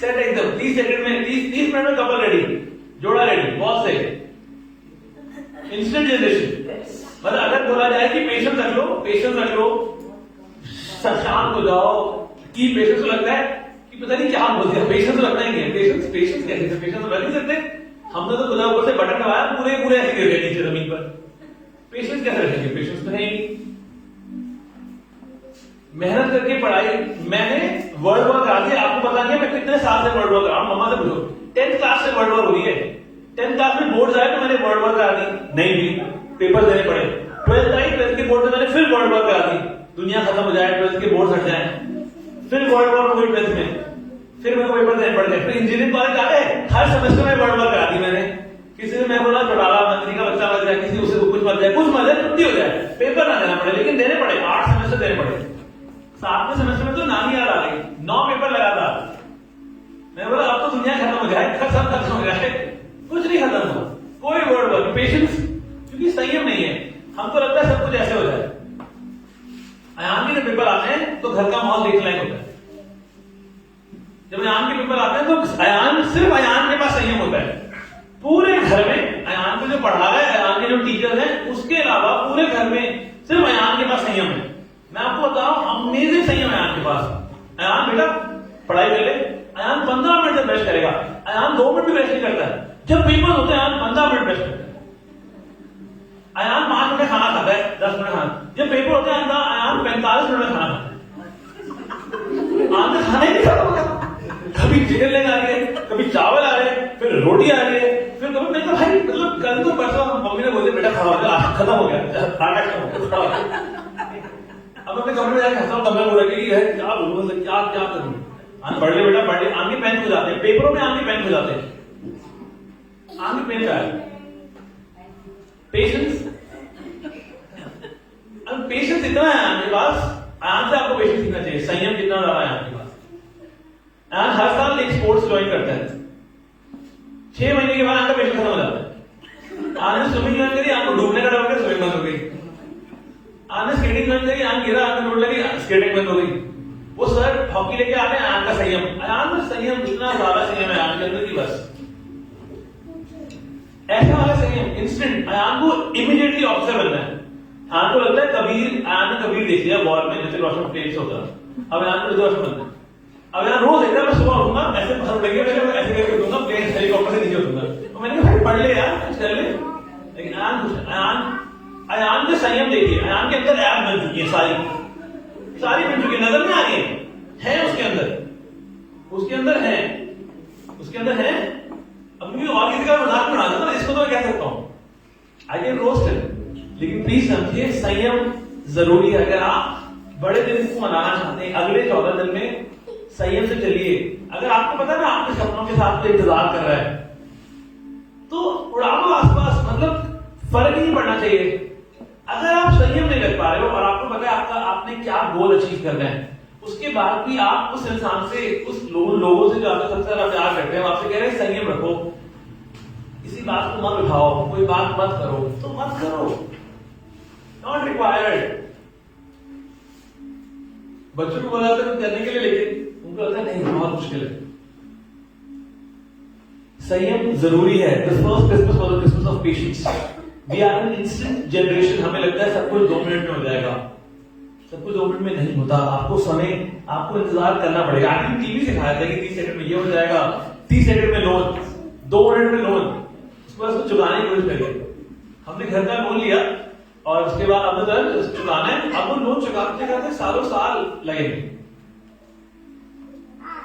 सेट एकदम 30 सेकंड में, 30 मिनट में कपल रेडी, जोड़ा रेडी, बहुत सही, इंस्टेंट जनरेशन। मतलब अगर बोला जाए कि पेशेंस रख लो, शांत हो जाओ, कि पेशेंस को लगता है कि पता नहीं क्या बोल दिया, पेशेंस लगता ही नहीं है, पेशेंस कैसे, पेशेंस तो रख नहीं सकते, हमने तो खुदा ऊपर से बटन दबाया, पूरे ऐसे गिर गए नीचे जमीन पर, पेशेंस कैसे रखेंगे, पेशेंस तो है ही नहीं। मेहनत करके पढ़ाई, मैंने वर्ल्ड वॉर करा दिया, आपको पता नहीं है मैं कितने साल से वर्ल्ड वॉर करा हूं, मम्मा से पूछो, 10th क्लास से वर्ल्ड वॉर हो रही है, 10th क्लास में बोर्ड आए तो मैंने वर्ल्ड वॉर करा दी, नहीं भी पेपर देने पड़े, 12th के बोर्ड से मैंने फिर वर्ल्ड वॉर करा दी, दुनिया खत्म हो जाए, 12th के बोर्ड हट जाए, फिर वर्ल्ड वॉर हुई 12th में, फिर मेरे को पेपर देने पड़ गए, फिर इंजीनियरिंग कॉलेज आए, हर सेमेस्टर में वर्ल्ड वॉर करा दी मैंने। किसी ने मैं बोला चौटाला मंत्री का बच्चा मर जाए, किसी उसे कुछ मर जाए, छुट्टी हो जाए, पेपर ना देना पड़े, लेकिन देने पड़े, 8 सेमेस्टर देने पड़े। 7वें सेमेस्टर में तो नानी याद आ गई, 9 पेपर लगातार। मैं बोला अब तो दुनिया खत्म हो जाए, सब खत्म हो जाए, कुछ नहीं खत्म हुआ, कोई वर्ल्ड वॉर, पेशेंस, क्योंकि संयम नहीं है, हमको लगता है सब कुछ ऐसे हो जाए। अयान के पेपर आते हैं तो घर का माहौल देख लायक होता है, जब अयान के पेपर आते हैं तो सिर्फ अयान के पास संयम होता है, पूरे घर में अयान को जो पढ़ा रहा है, अयान के जो टीचर हैं, उसके अलावा पूरे घर में सिर्फ अयान के पास संयम है। मैं आपको बता रहा हूं, अमेजिंग संयम है अयान के पास। अयान बेटा पढ़ाई कर ले, अयान 15 मिनट तक ब्रश करेगा, अयान 2 मिनट भी ब्रश नहीं करता है, जब पेपर होते हैं अयान 15 मिनट ब्रश करता है, अयान 5 मिनट खाना खाता है, 10 मिनट खाना, जब पेपर होते हैं अयान 45 मिनट में खाना खाता है, आंखें खाना ही नहीं खाता, कभी चिकन लेग आ रही है, कभी चावल आ रहे हैं, फिर रोटी आ रही है, फिर कभी मैं तो भाई मतलब कल तो परसों मम्मी ने बोले बेटा खड़ा हो गया, खत्म हो गया, खाना खत्म हो गया। अब अपने कमरे में जाकर हंसा, कमरा पूरा कि है क्या बोलूं, मतलब क्या करूं, पढ़ ले बेटा पढ़ ले, आंखें पेन हो जाते हैं, पेपरों में आंखें पेन हो जाते हैं, आंखें पेन का है। पेशेंस इतना है आपके पास, आराम से आपको पेशेंस सीखना चाहिए, संयम कितना ज्यादा है आपके पास। हर साल एक स्पोर्ट्स ज्वाइन करता है, 6 महीने के बाद आपका पेशेंस खत्म हो जाता है। आपने स्विमिंग ज्वाइन करी, आपको डूबने का डर हो गया, स्विमिंग बंद हो गई। आपने स्केटिंग ज्वाइन करी, आंख गिरा, आपको डोट लगी, स्केटिंग बंद हो गई। वो सर हॉकी लेके आते हैं, आंख का संयम, आंख में संयम इतना ज्यादा संयम है आंख के अंदर की बस ऐसा वाला संयम इंस्टेंट, आंख को इमीडिएटली ऑफिसर बनना है। आंख को लगता है कबीर, आंख ने कबीर देख लिया वॉर में, जैसे रोशन प्लेन्स होता, अब आंख को रोशन बनना है। अब यार रोज देखता मैं सुबह उठूंगा, ऐसे पसंद लगे ऐसे करके दूंगा, प्लेन हेलीकॉप्टर से नीचे उठूंगा, तो मैंने कहा पढ़ ले यार, कुछ कर ले। लेकिन अयान के संयम देखिए, अयान के अंदर ऐप बन चुकी है, सारी बन चुकी है, नजर नहीं आ रही है उसके अंदर है अब मुझे और किसी का मजाक बना दो ना, इसको तो मैं कह सकता हूं आई कैन रोस्ट इट, लेकिन प्लीज समझिए संयम जरूरी है। अगर आप बड़े दिन को मनाना चाहते हैं, अगले 14 दिन में संयम से चलिए। अगर आपको पता है ना आपके सपनों के साथ इंतजार कर रहा है, तो उड़ा लो आसपास, मतलब फर्क ही नहीं पड़ना चाहिए। अगर आप संयम नहीं कर पा रहे हो और आपको पता है आपने क्या गोल अचीव करना है, उसके बाद भी आप उस इंसान से, उस लोगों से जो आपसे सबसे ज्यादा प्यार करते हैं, आपसे कह रहे हैं संयम रखो, इसी बात को मत उठाओ, कोई बात मत करो, तो मत करो, नॉट रिक्वायर्ड। बच्चों को बोला था करने के लिए, लेकिन उनको लगता है नहीं बहुत मुश्किल है। संयम जरूरी है। The first Christmas was a Christmas of patience. We are an instant generation. हमें लगता है सब कुछ 2 मिनट में हो जाएगा, सब कुछ 2 मिनट में नहीं होता। आपको इंतजार करना पड़ेगा। आखिर टीवी सिखाया था कि 30 सेकंड में ये हो जाएगा, 30 सेकंड में लोन, 2 मिनट में लोन, उसके बाद उसको चुकाने की कोशिश करिए। हमने घर का लोन लिया और उसके बाद हमने चुकाना है, अब वो लोन चुकाते चुकाते सालों साल लगेंगे।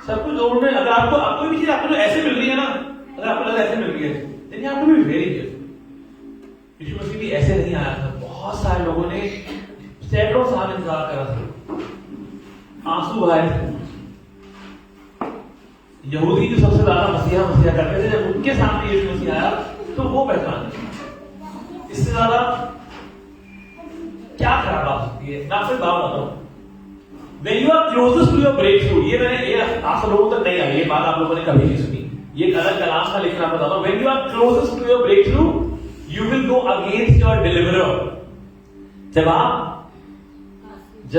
सब कुछ 2 मिनट में। अगर आपको कोई भी चीज आपको ऐसे मिल रही है ना, अगर आपको लगा ऐसे मिल रही है, then you have to be very careful। यीशु मसीह भी ऐसे नहीं आया था, बहुत सारे लोगों ने सैकड़ों साल इंतजार करा था, आंसू बहाए थे। यहूदी जो सबसे ज्यादा मसीहा करते थे, जब उनके सामने यीशु मसीह आया तो वो पहचान, इससे ज्यादा क्या खराब बात होती है। मैं आपसे बात बताता हूं, When you are closest to your breakthrough, ये आप सब लोगों तक नहीं आई, ये बात आप लोगों ने कभी नहीं सुनी, ये एक अलग कलाम था, लेकिन आप बताता हूं, when you are closest to your breakthrough, you will go against your deliverer। जब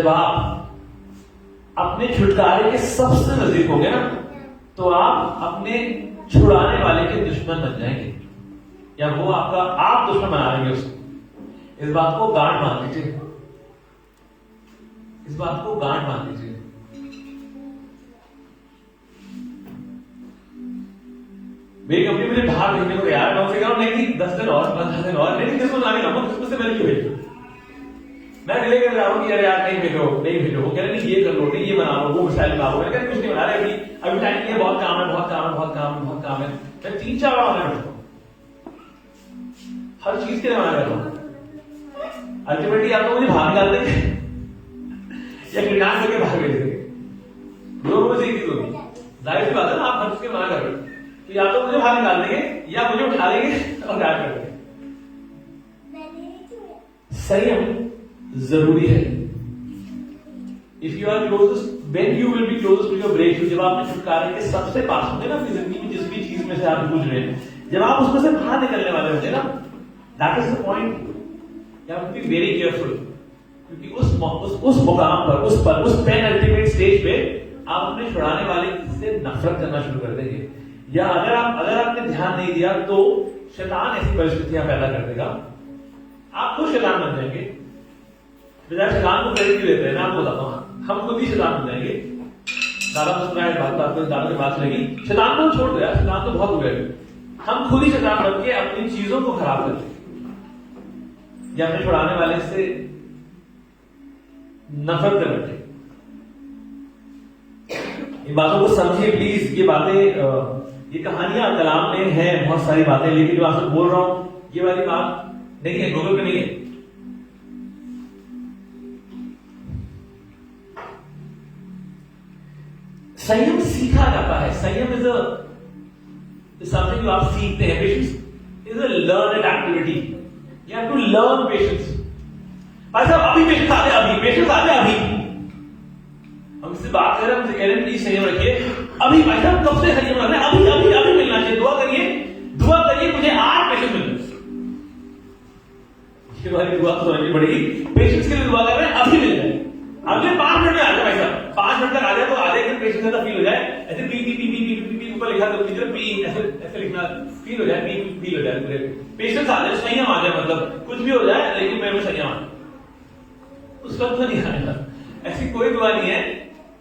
आप अपने छुटकारे के सबसे नजदीक होंगे ना, तो आप अपने छुड़ाने वाले के दुश्मन बन जाएंगे, या वो आप दुश्मन बना लेंगे उसको। इस बात को गांठ मान लीजिए, इस बात को गांठ मान लीजिए। मेरी कंपनी मुझे बाहर भेजने को तैयार, मैं उसे कह रहा हूं नहीं 10 दिन और 15 दिन और, नहीं किसको लाने का, किसको से मैंने क्यों भेजो, मैं डिले कर रहा हूं कि यार नहीं भेजो, वो कह रहे नहीं ये कर लो, नहीं ये बना लो, वो मिसाइल बना लो, मैंने कुछ नहीं बना रहे अभी टाइम ये बहुत काम है। मैं 3-4 बार मना करता हूं, हर चीज के लिए मना करता हूं। अल्टीमेटली आप तो मुझे बाहर निकाल देंगे या किडनैप करके बाहर भेज देंगे, दोनों में से एक चीज होगी। जाहिर सी बात है ना, आप हर चीज के मना कर रहे हो, तो या तो मुझे बाहर निकाल देंगे या मुझे उठा लेंगे और गायब कर देंगे। संयम जरूरी है। If you are closest, when you will be closest to your breakthrough, जब आप अपने छुटकारे के सबसे पास होंगे ना अपनी जिंदगी में, जिस भी चीज में से आप गुजर रहे हैं, जब आप उसमें से बाहर निकलने वाले होंगे ना, that is the point, you have to be very careful. क्योंकि उस मुकाम पर, उस पेन अल्टीमेट स्टेज पे आप अपने छुड़ाने वाले से नफरत करना शुरू कर देंगे, या अगर आपने ध्यान नहीं दिया तो शैतान ऐसी परिस्थितियां पैदा कर देगा, आप खुद शैतान बन जाएंगे। बजाय शैतान को क्रेडिट देते हैं, मैं आपको बताता हूं, हम खुद ही शैतान बन जाएंगे। दादा को सुना है दादा की बात लगी, शैतान को छोड़ दिया, शैतान तो बहुत हो गए, हम खुद ही शैतान बन के अपनी चीजों को खराब करते हैं या अपने छुड़ाने वाले से नफरत कर बैठे। इन बातों को समझिए प्लीज। ये बातें, ये कहानियां कलाम में है बहुत सारी बातें, लेकिन जो आपसे बोल रहा हूं ये वाली बात नहीं है, गूगल पे नहीं है। संयम सीखा जाता है। संयम इज समथिंग जो आप सीखते हैं। Patience is a learned activity, you have to learn patience. भाई साहब अभी पेशेंस आ जाए, अभी हम इससे बात कर रहे हैं, हमसे कह रहे हैं प्लीज संयम रखिए अभी। भाई साहब कब से संयम रखना है? अभी मिलना चाहिए। दुआ करिए मुझे आज पेशेंस मिल जाए। ये वाली दुआ तो समझनी पड़ेगी। पेशेंस के लिए दुआ कर रहे हैं, अभी मिल जाए, अगले 5 मिनट में आ जाए। भाई साहब 5 मिनट तक आ जाए तो आधे घंटे पेशेंस ज्यादा फील हो जाए। ऐसे पी ऊपर लिखा तो पी ऐसे लिखना फील हो जाए, फील हो जाए, पेशेंस आ जाए, संयम आ जाए। मतलब कुछ भी हो जाए लेकिन मेरे में संयम आ जाए। उस वक्त तो नहीं आएगा। ऐसी कोई दुआ नहीं है,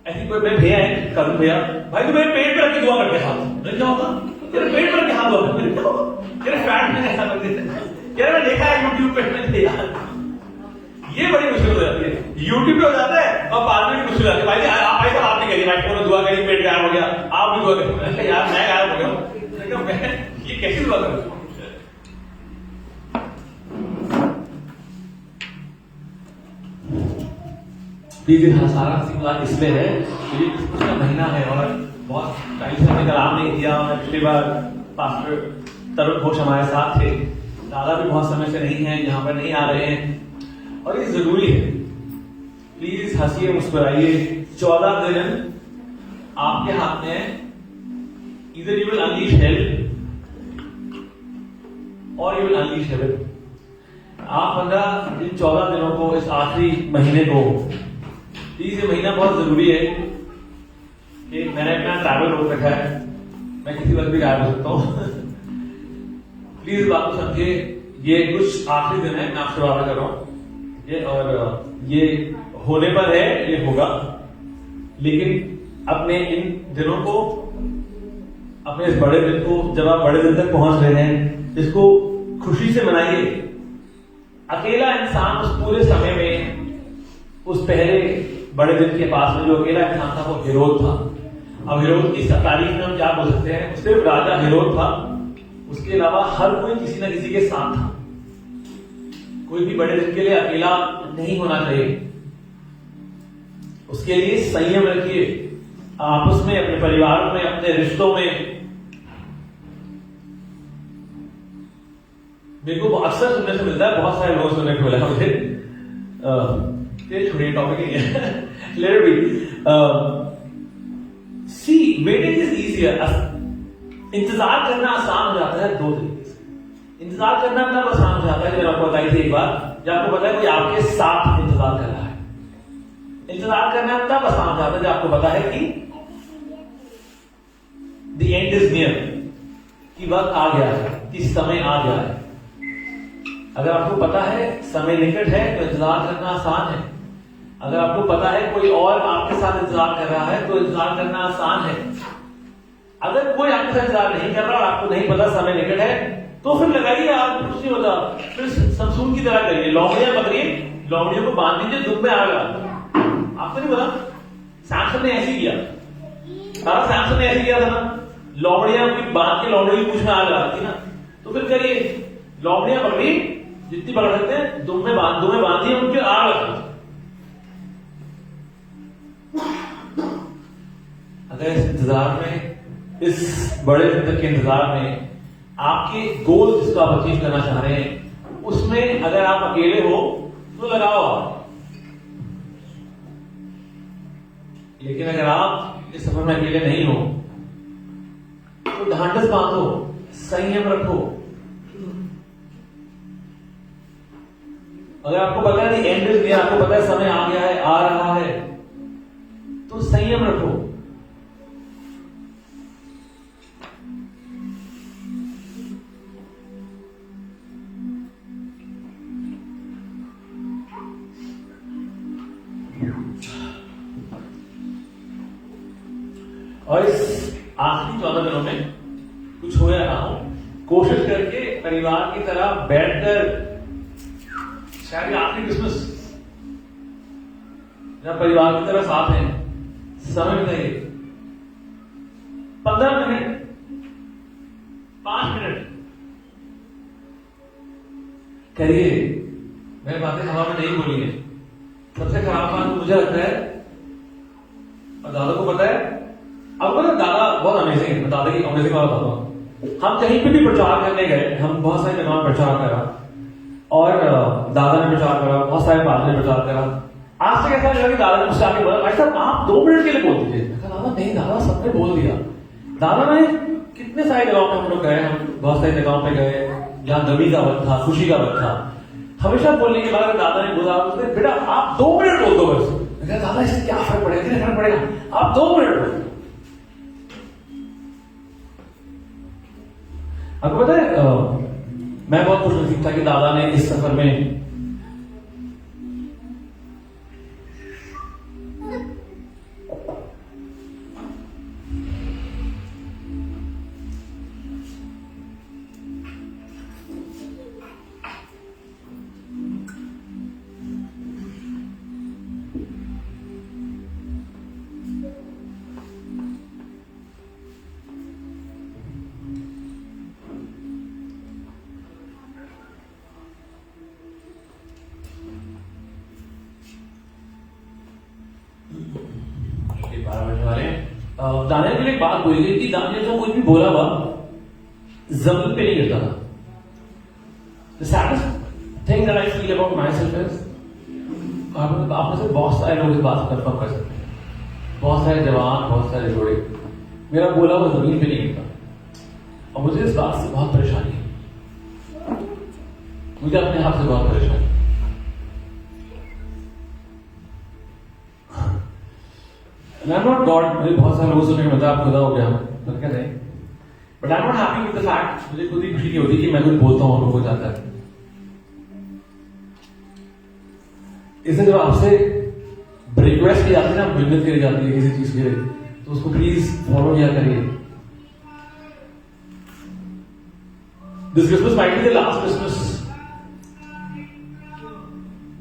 ऐसी कोई भैया है करूं भैया भाई तो मेरे पेट पे रख के दुआ करते हाथ, क्या होता तेरे पेट पर रख के हाथ दुआ करते, तेरे फैट में ऐसा कर देते। यार मैं देखा है यूट्यूब पे, मैंने यार ये बड़ी मुश्किल हो जाती है। यूट्यूब पे हो जाता है और बाद में मुश्किल हो जाती है। भाई आप आपने करिए, मैं दुआ करिए, पेट गायब हो गया, आप भी दुआ करिए। यार मैं गायब हो गया, ये कैसे हुआ कर प्लीज सारा हंसी मजाक इसलिए है कि ये क्रिसमस का महीना है और बहुत टाइम से हमने कलाम नहीं किया। पिछली बार पास्टर तरुण घोष हमारे साथ थे, दादा भी बहुत समय से नहीं है, यहाँ पर नहीं आ रहे हैं और ये जरूरी है। प्लीज हंसिए मुस्कुराइए। 14 दिन आपके हाथ में, इधर यू विल अनलीश हेल और यू विल अनलीश हेवन। आप 15 दिन 14 दिनों को, इस आखिरी महीने को, प्लीज ये महीना बहुत जरूरी है कि मैंने अपना ट्रैवल रोक रखा है, मैं किसी वक्त भी गायब हो सकता हूं। प्लीज बात को समझिए, ये कुछ आखिरी दिन है, मैं आपसे वादा कर रहा हूं ये, और ये होने पर है, ये होगा, लेकिन अपने इन दिनों को, अपने इस बड़े दिन को, जब आप बड़े दिन तक पहुंच रहे हैं, इसको खुशी से मनाइए। अकेला इंसान उस पूरे समय में, उस पहले बड़े दिन के पास में जो अकेला इंसान था वो हेरोद था। अब हेरोद की तारीख में हम क्या बोल सकते हैं, सिर्फ राजा हेरोद था, उसके अलावा हर कोई किसी न किसी के साथ था। कोई भी बड़े दिन के लिए अकेला नहीं होना चाहिए, उसके लिए संयम रखिए आपस में, अपने परिवार में, अपने रिश्तों में। मेरे को अक्सर सुनने से मिलता है, बहुत सारे लोग सुनने को मिला मुझे, ये छोड़िए टॉपिक ही है, let it be. See waiting is easier. इंतजार करना आसान हो जाता है 2 तरीके से। इंतजार करना तब आसान हो जाता है, जब आपको बताई थी एक बार, जब आपको पता है कोई आपके साथ इंतजार कर रहा है। इंतजार करना तब आसान हो जाता है जब आपको पता है कि द एंड इज नियर, कि वक्त आ गया है, कि समय आ गया है। अगर आपको पता है समय निकट है तो इंतजार करना आसान है। अगर आपको पता है कोई और आपके साथ इंतजार कर रहा है तो इंतजार करना आसान है। अगर कोई आपके साथ इंतजार नहीं कर रहा और आपको नहीं पता समय निकट है, तो फिर लगाइए, आप कुछ नहीं होता, फिर समसून की तरह करिए, लौंडियां पकड़िए, लौंडियों को बांध दीजिए, दुख में आग लगा। आपको नहीं पता, सैमसन ने ऐसे किया, सारा सैमसन ने ऐसे किया था ना, लौंडियां बांध के लौंडियों की पूंछ में आग लगा थी ना। तो फिर करिए, लौंडियां पकड़ी, जितनी पकड़ सकते हैं, दुम में बांधिए, उनके आग लगा। अगर इस इंतजार में, इस बड़े दिन तक के इंतजार में, आपके गोल जिसको आप अचीव करना चाह रहे हैं, उसमें अगर आप अकेले हो तो लगाओ आप। लेकिन अगर आप इस सफर में अकेले नहीं हो तो ढांढस बांधो, संयम रखो। अगर आपको पता है एंड इज नियर, आपको पता है समय आ गया है, आ रहा है, तो संयम रखो। और इस आखिरी 14 दिनों में कुछ हो या ना हो, कोशिश करके परिवार की तरह बैठकर, शायद आखिरी क्रिसमस जब परिवार की तरह साथ हैं, समय बिताइए। 15 मिनट, 5 मिनट करिए। मैंने बातें हवा में नहीं बोली है। सबसे खराब बात मुझे लगता है, और दादा को पता है, अब पता दादा बहुत अमेजिंग है, दादा की अमेजिंग बात बताता हूँ। हम कहीं पे भी प्रचार करने गए, हम बहुत सारे जगहों में प्रचार करा, और दादा ने प्रचार करा, बहुत सारे पादरी ने प्रचार करा। आज तक ऐसा लगा कि दादा ने मुझसे आके बोला, भाई साहब आप 2 मिनट के लिए बोल दीजिए। दादा नहीं, दादा सबने बोल दिया। दादा ने कितने सारे जगहों पे हम लोग गए, हम बहुत सारी जगहों पे गए जहां गमी का वक्त था, खुशी का वक्त था। हमेशा बोलने के बाद दादा ने बोला, बेटा आप 2 मिनट बोल दो बस। दादा इससे क्या फर्क पड़ेगा, कितना फर्क पड़ेगा, आप 2 मिनट बोल। आपको पता है, मैं बहुत खुशनसीब था कि दादा ने इस सफर में दानियल के लिए एक बात बोली गई कि दानियल जो कुछ भी बोला हुआ जमीन पे नहीं गिरता था। The saddest thing that I feel about myself is आप में से बहुत सारे लोग इस बात को कंफर्म कर सकते हैं, बहुत सारे जवान, बहुत सारे जोड़े, मेरा बोला हुआ जमीन पे नहीं गिरता और मुझे इस बात से बहुत परेशानी है, मुझे अपने आप से बहुत परेशानी है। I'm not God, मुझे बहुत सारे लोगों से मतलब आप खुदा हो गया तो क्या नहीं, but I am not happy with the fact, मुझे खुद ही खुशी नहीं होती कि मैं कुछ बोलता हूँ और वो हो जाता है। इसलिए जब आपसे रिक्वेस्ट की जाती है ना, विनती करी जाती है किसी चीज के लिए, तो उसको प्लीज फॉलो किया करिए। This Christmas might be the last Christmas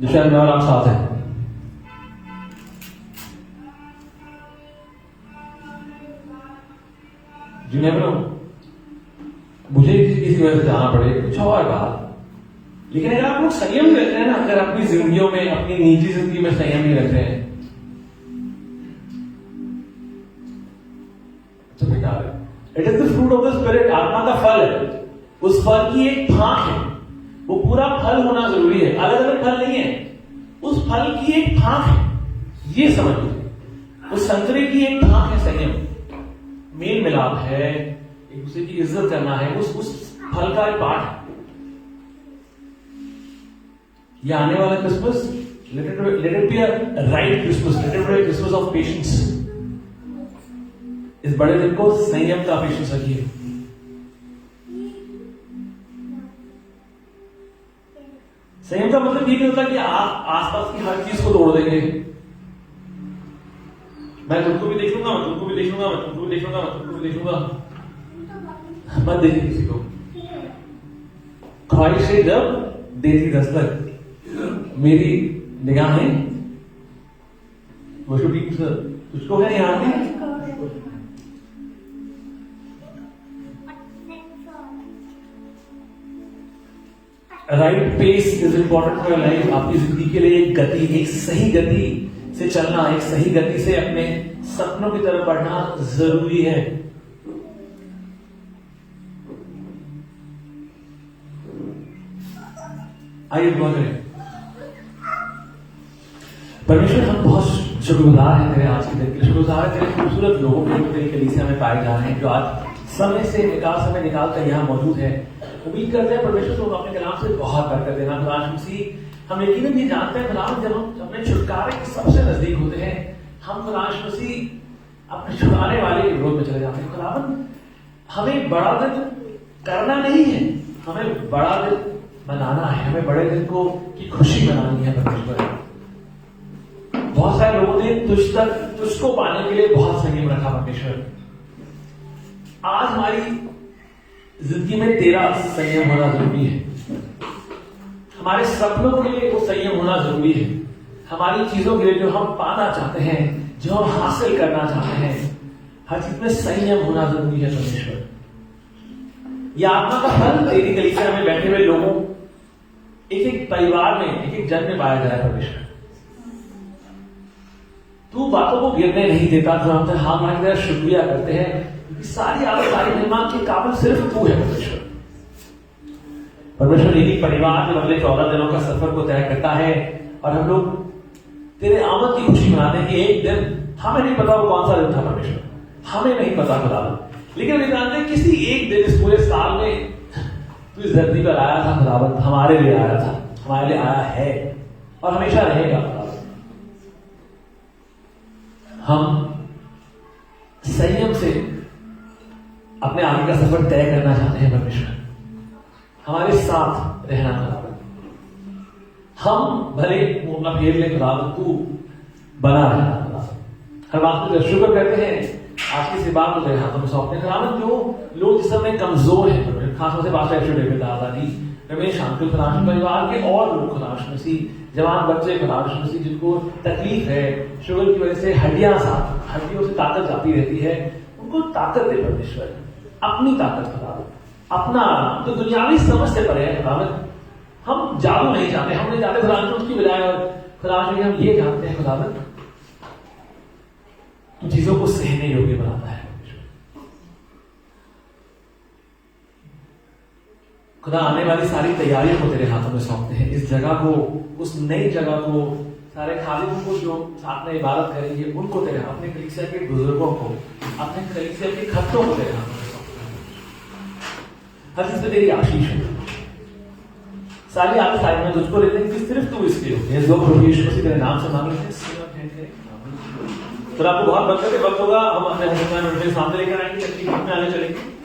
जो शायद मैं और आप साथ हैं। You never know, मुझे किसी वजह से जाना पड़े, कुछ और बात, लेकिन अगर आप लोग संयम रखते हैं ना, अगर अपनी जिंदगियों में, अपनी निजी जिंदगी में संयम नहीं रख रहे हैं तो बेकार है। It is the fruit of the spirit, आत्मा का फल है, उस फल की एक फांक है, वो पूरा फल होना जरूरी है, अलग अलग फल नहीं है, उस फल की एक फांक है, ये समझ लीजिए। उस संतरे की एक फांक है संयम, मेल मिलाप है, एक दूसरे की इज्जत करना है, उस फल का एक पार्ट है। ये आने वाला Christmas, late it be a right Christmas, late it be a Christmas of patience. इस बड़े दिन को संयम का पेशेंस रखिए। संयम का मतलब ये नहीं होता कि आप आसपास की हर चीज को तोड़ देंगे, मैं तुमको भी देख लूंगा, मैं तुमको भी देख लूंगा, मैं तुमको भी देख लूंगा, मैं तुमको भी देख लूंगा, मत देखिए किसी को। ख्वाहिशें जब देती दस्तक, मेरी निगाहें वो तुझको है यहाँ पे। Right pace is important for your life. आपकी जिंदगी के लिए एक गति, एक सही गति से चलना, एक सही गति से अपने सपनों की तरफ बढ़ना जरूरी है। आइए दुआ करें। परमेश्वर, हम बहुत शुक्रगुजार हैं तेरे आज के दिन के, शुक्रगुजार है तेरे खूबसूरत लोगों के जो तेरी कलीसिया में पाए जा रहे हैं, जो आज समय निकाल कर यहाँ मौजूद है। उम्मीद करते हैं परमेश्वर तुम अपने कलाम से बहुत बरकत देना। खुदा मसीह, हम यकीनन ये जानते हैं खुदा, जब हम अपने छुटकारे के सबसे नजदीक होते हैं, हम खुदा मसीह अपने छुड़ाने वाले के विरोध में चले जाते हैं। खुदावन, हमें बड़ा दिन करना नहीं है, हमें बड़ा दिन मनाना है, हमें बड़े दिन को की खुशी मनानी है। परमेश्वर, बहुत सारे लोगों ने तुझको पाने के लिए बहुत संयम रखा। परमेश्वर, आज हमारी जिंदगी में तेरा संयम होना जरूरी है। हमारे सपनों के लिए वो संयम होना जरूरी है। हमारी चीजों के लिए जो हम पाना चाहते हैं, जो हम हासिल करना चाहते हैं, हर चीज में संयम होना जरूरी है। परमेश्वर, यह आत्मा का फल तेरी कलीसिया में बैठे हुए लोगों, एक एक परिवार में, एक एक जन में पाया जाए। परमेश्वर, तू बातों को गिरने नहीं देता, जो हम हाथ मांग तेरा शुक्रिया करते हैं, क्योंकि सारी आदत, सारी महिमा के काबिल सिर्फ तू है। परमेश्वर, यही परिवार जो अगले 14 दिनों का सफर को तय करता है, और हम लोग तेरे आमद की खुशी मनाते हैं कि एक दिन, हमें नहीं पता वो कौन सा दिन था परमेश्वर, हमें नहीं पता खुदा, लेकिन हम जानते हैं किसी एक दिन इस पूरे साल में तू इस धरती पर आया था खुदावंत, हमारे लिए आया था, हमारे लिए आया है और हमेशा रहेगा। हम संयम से अपने आगे का सफर तय करना चाहते हैं। परमेश्वर, हमारे साथ रहना खुदावंत, हम भले मुंह न फेर ले खुदावंत, तू बना रहना खुदावंत। हर बात पर शुक्र करते हैं। आज की सेवा को तेरे हाथों में सौंपते हैं खुदावंत। जो लोग जिस समय कमजोर हैं, खासतौर से पास्टर डेविड दादा जी, रमेश शांति खुदावंत, परिवार के और लोग खुदावंत मसीह, जवान बच्चे खुदावंत मसीह, जिनको तकलीफ है, शुगर की वजह से हड्डियों से ताकत जाती रहती है, उनको ताकत दे परमेश्वर, अपनी ताकत खुदावंत, अपना आराम। तो दुनियावी समझ से परे है खुदावंत, हम जादू नहीं चाहते, हम नहीं चाहते खुदावंत उसकी बजाय, और खुदावंत हम ये जानते हैं खुदावंत, तो चीजों को सहने योग्य बनाता है। खुदा आने वाली सारी तैयारियों को तेरे हाथों में सौंपते हैं। इस जगह को, उस नई जगह को, सारे खालिदों को जो साथ में इबादत करेंगे उनको तेरे, अपने कलीसिया के बुजुर्गों को, अपने कलीसिया के खत्तों को तेरे हाथों में सौंपते हैं। हर चीज में तेरी आशीष हो। सारी आदत सारी मैं तुझको देते हैं कि सिर्फ तू इसके हो। ये दो प्रभु यीशु मसीह तेरे नाम से मांग लेते हैं। तो आपको बहुत बरकत वक्त होगा। हम अपने सामने लेकर आएंगे, अपनी में आने चलेंगे।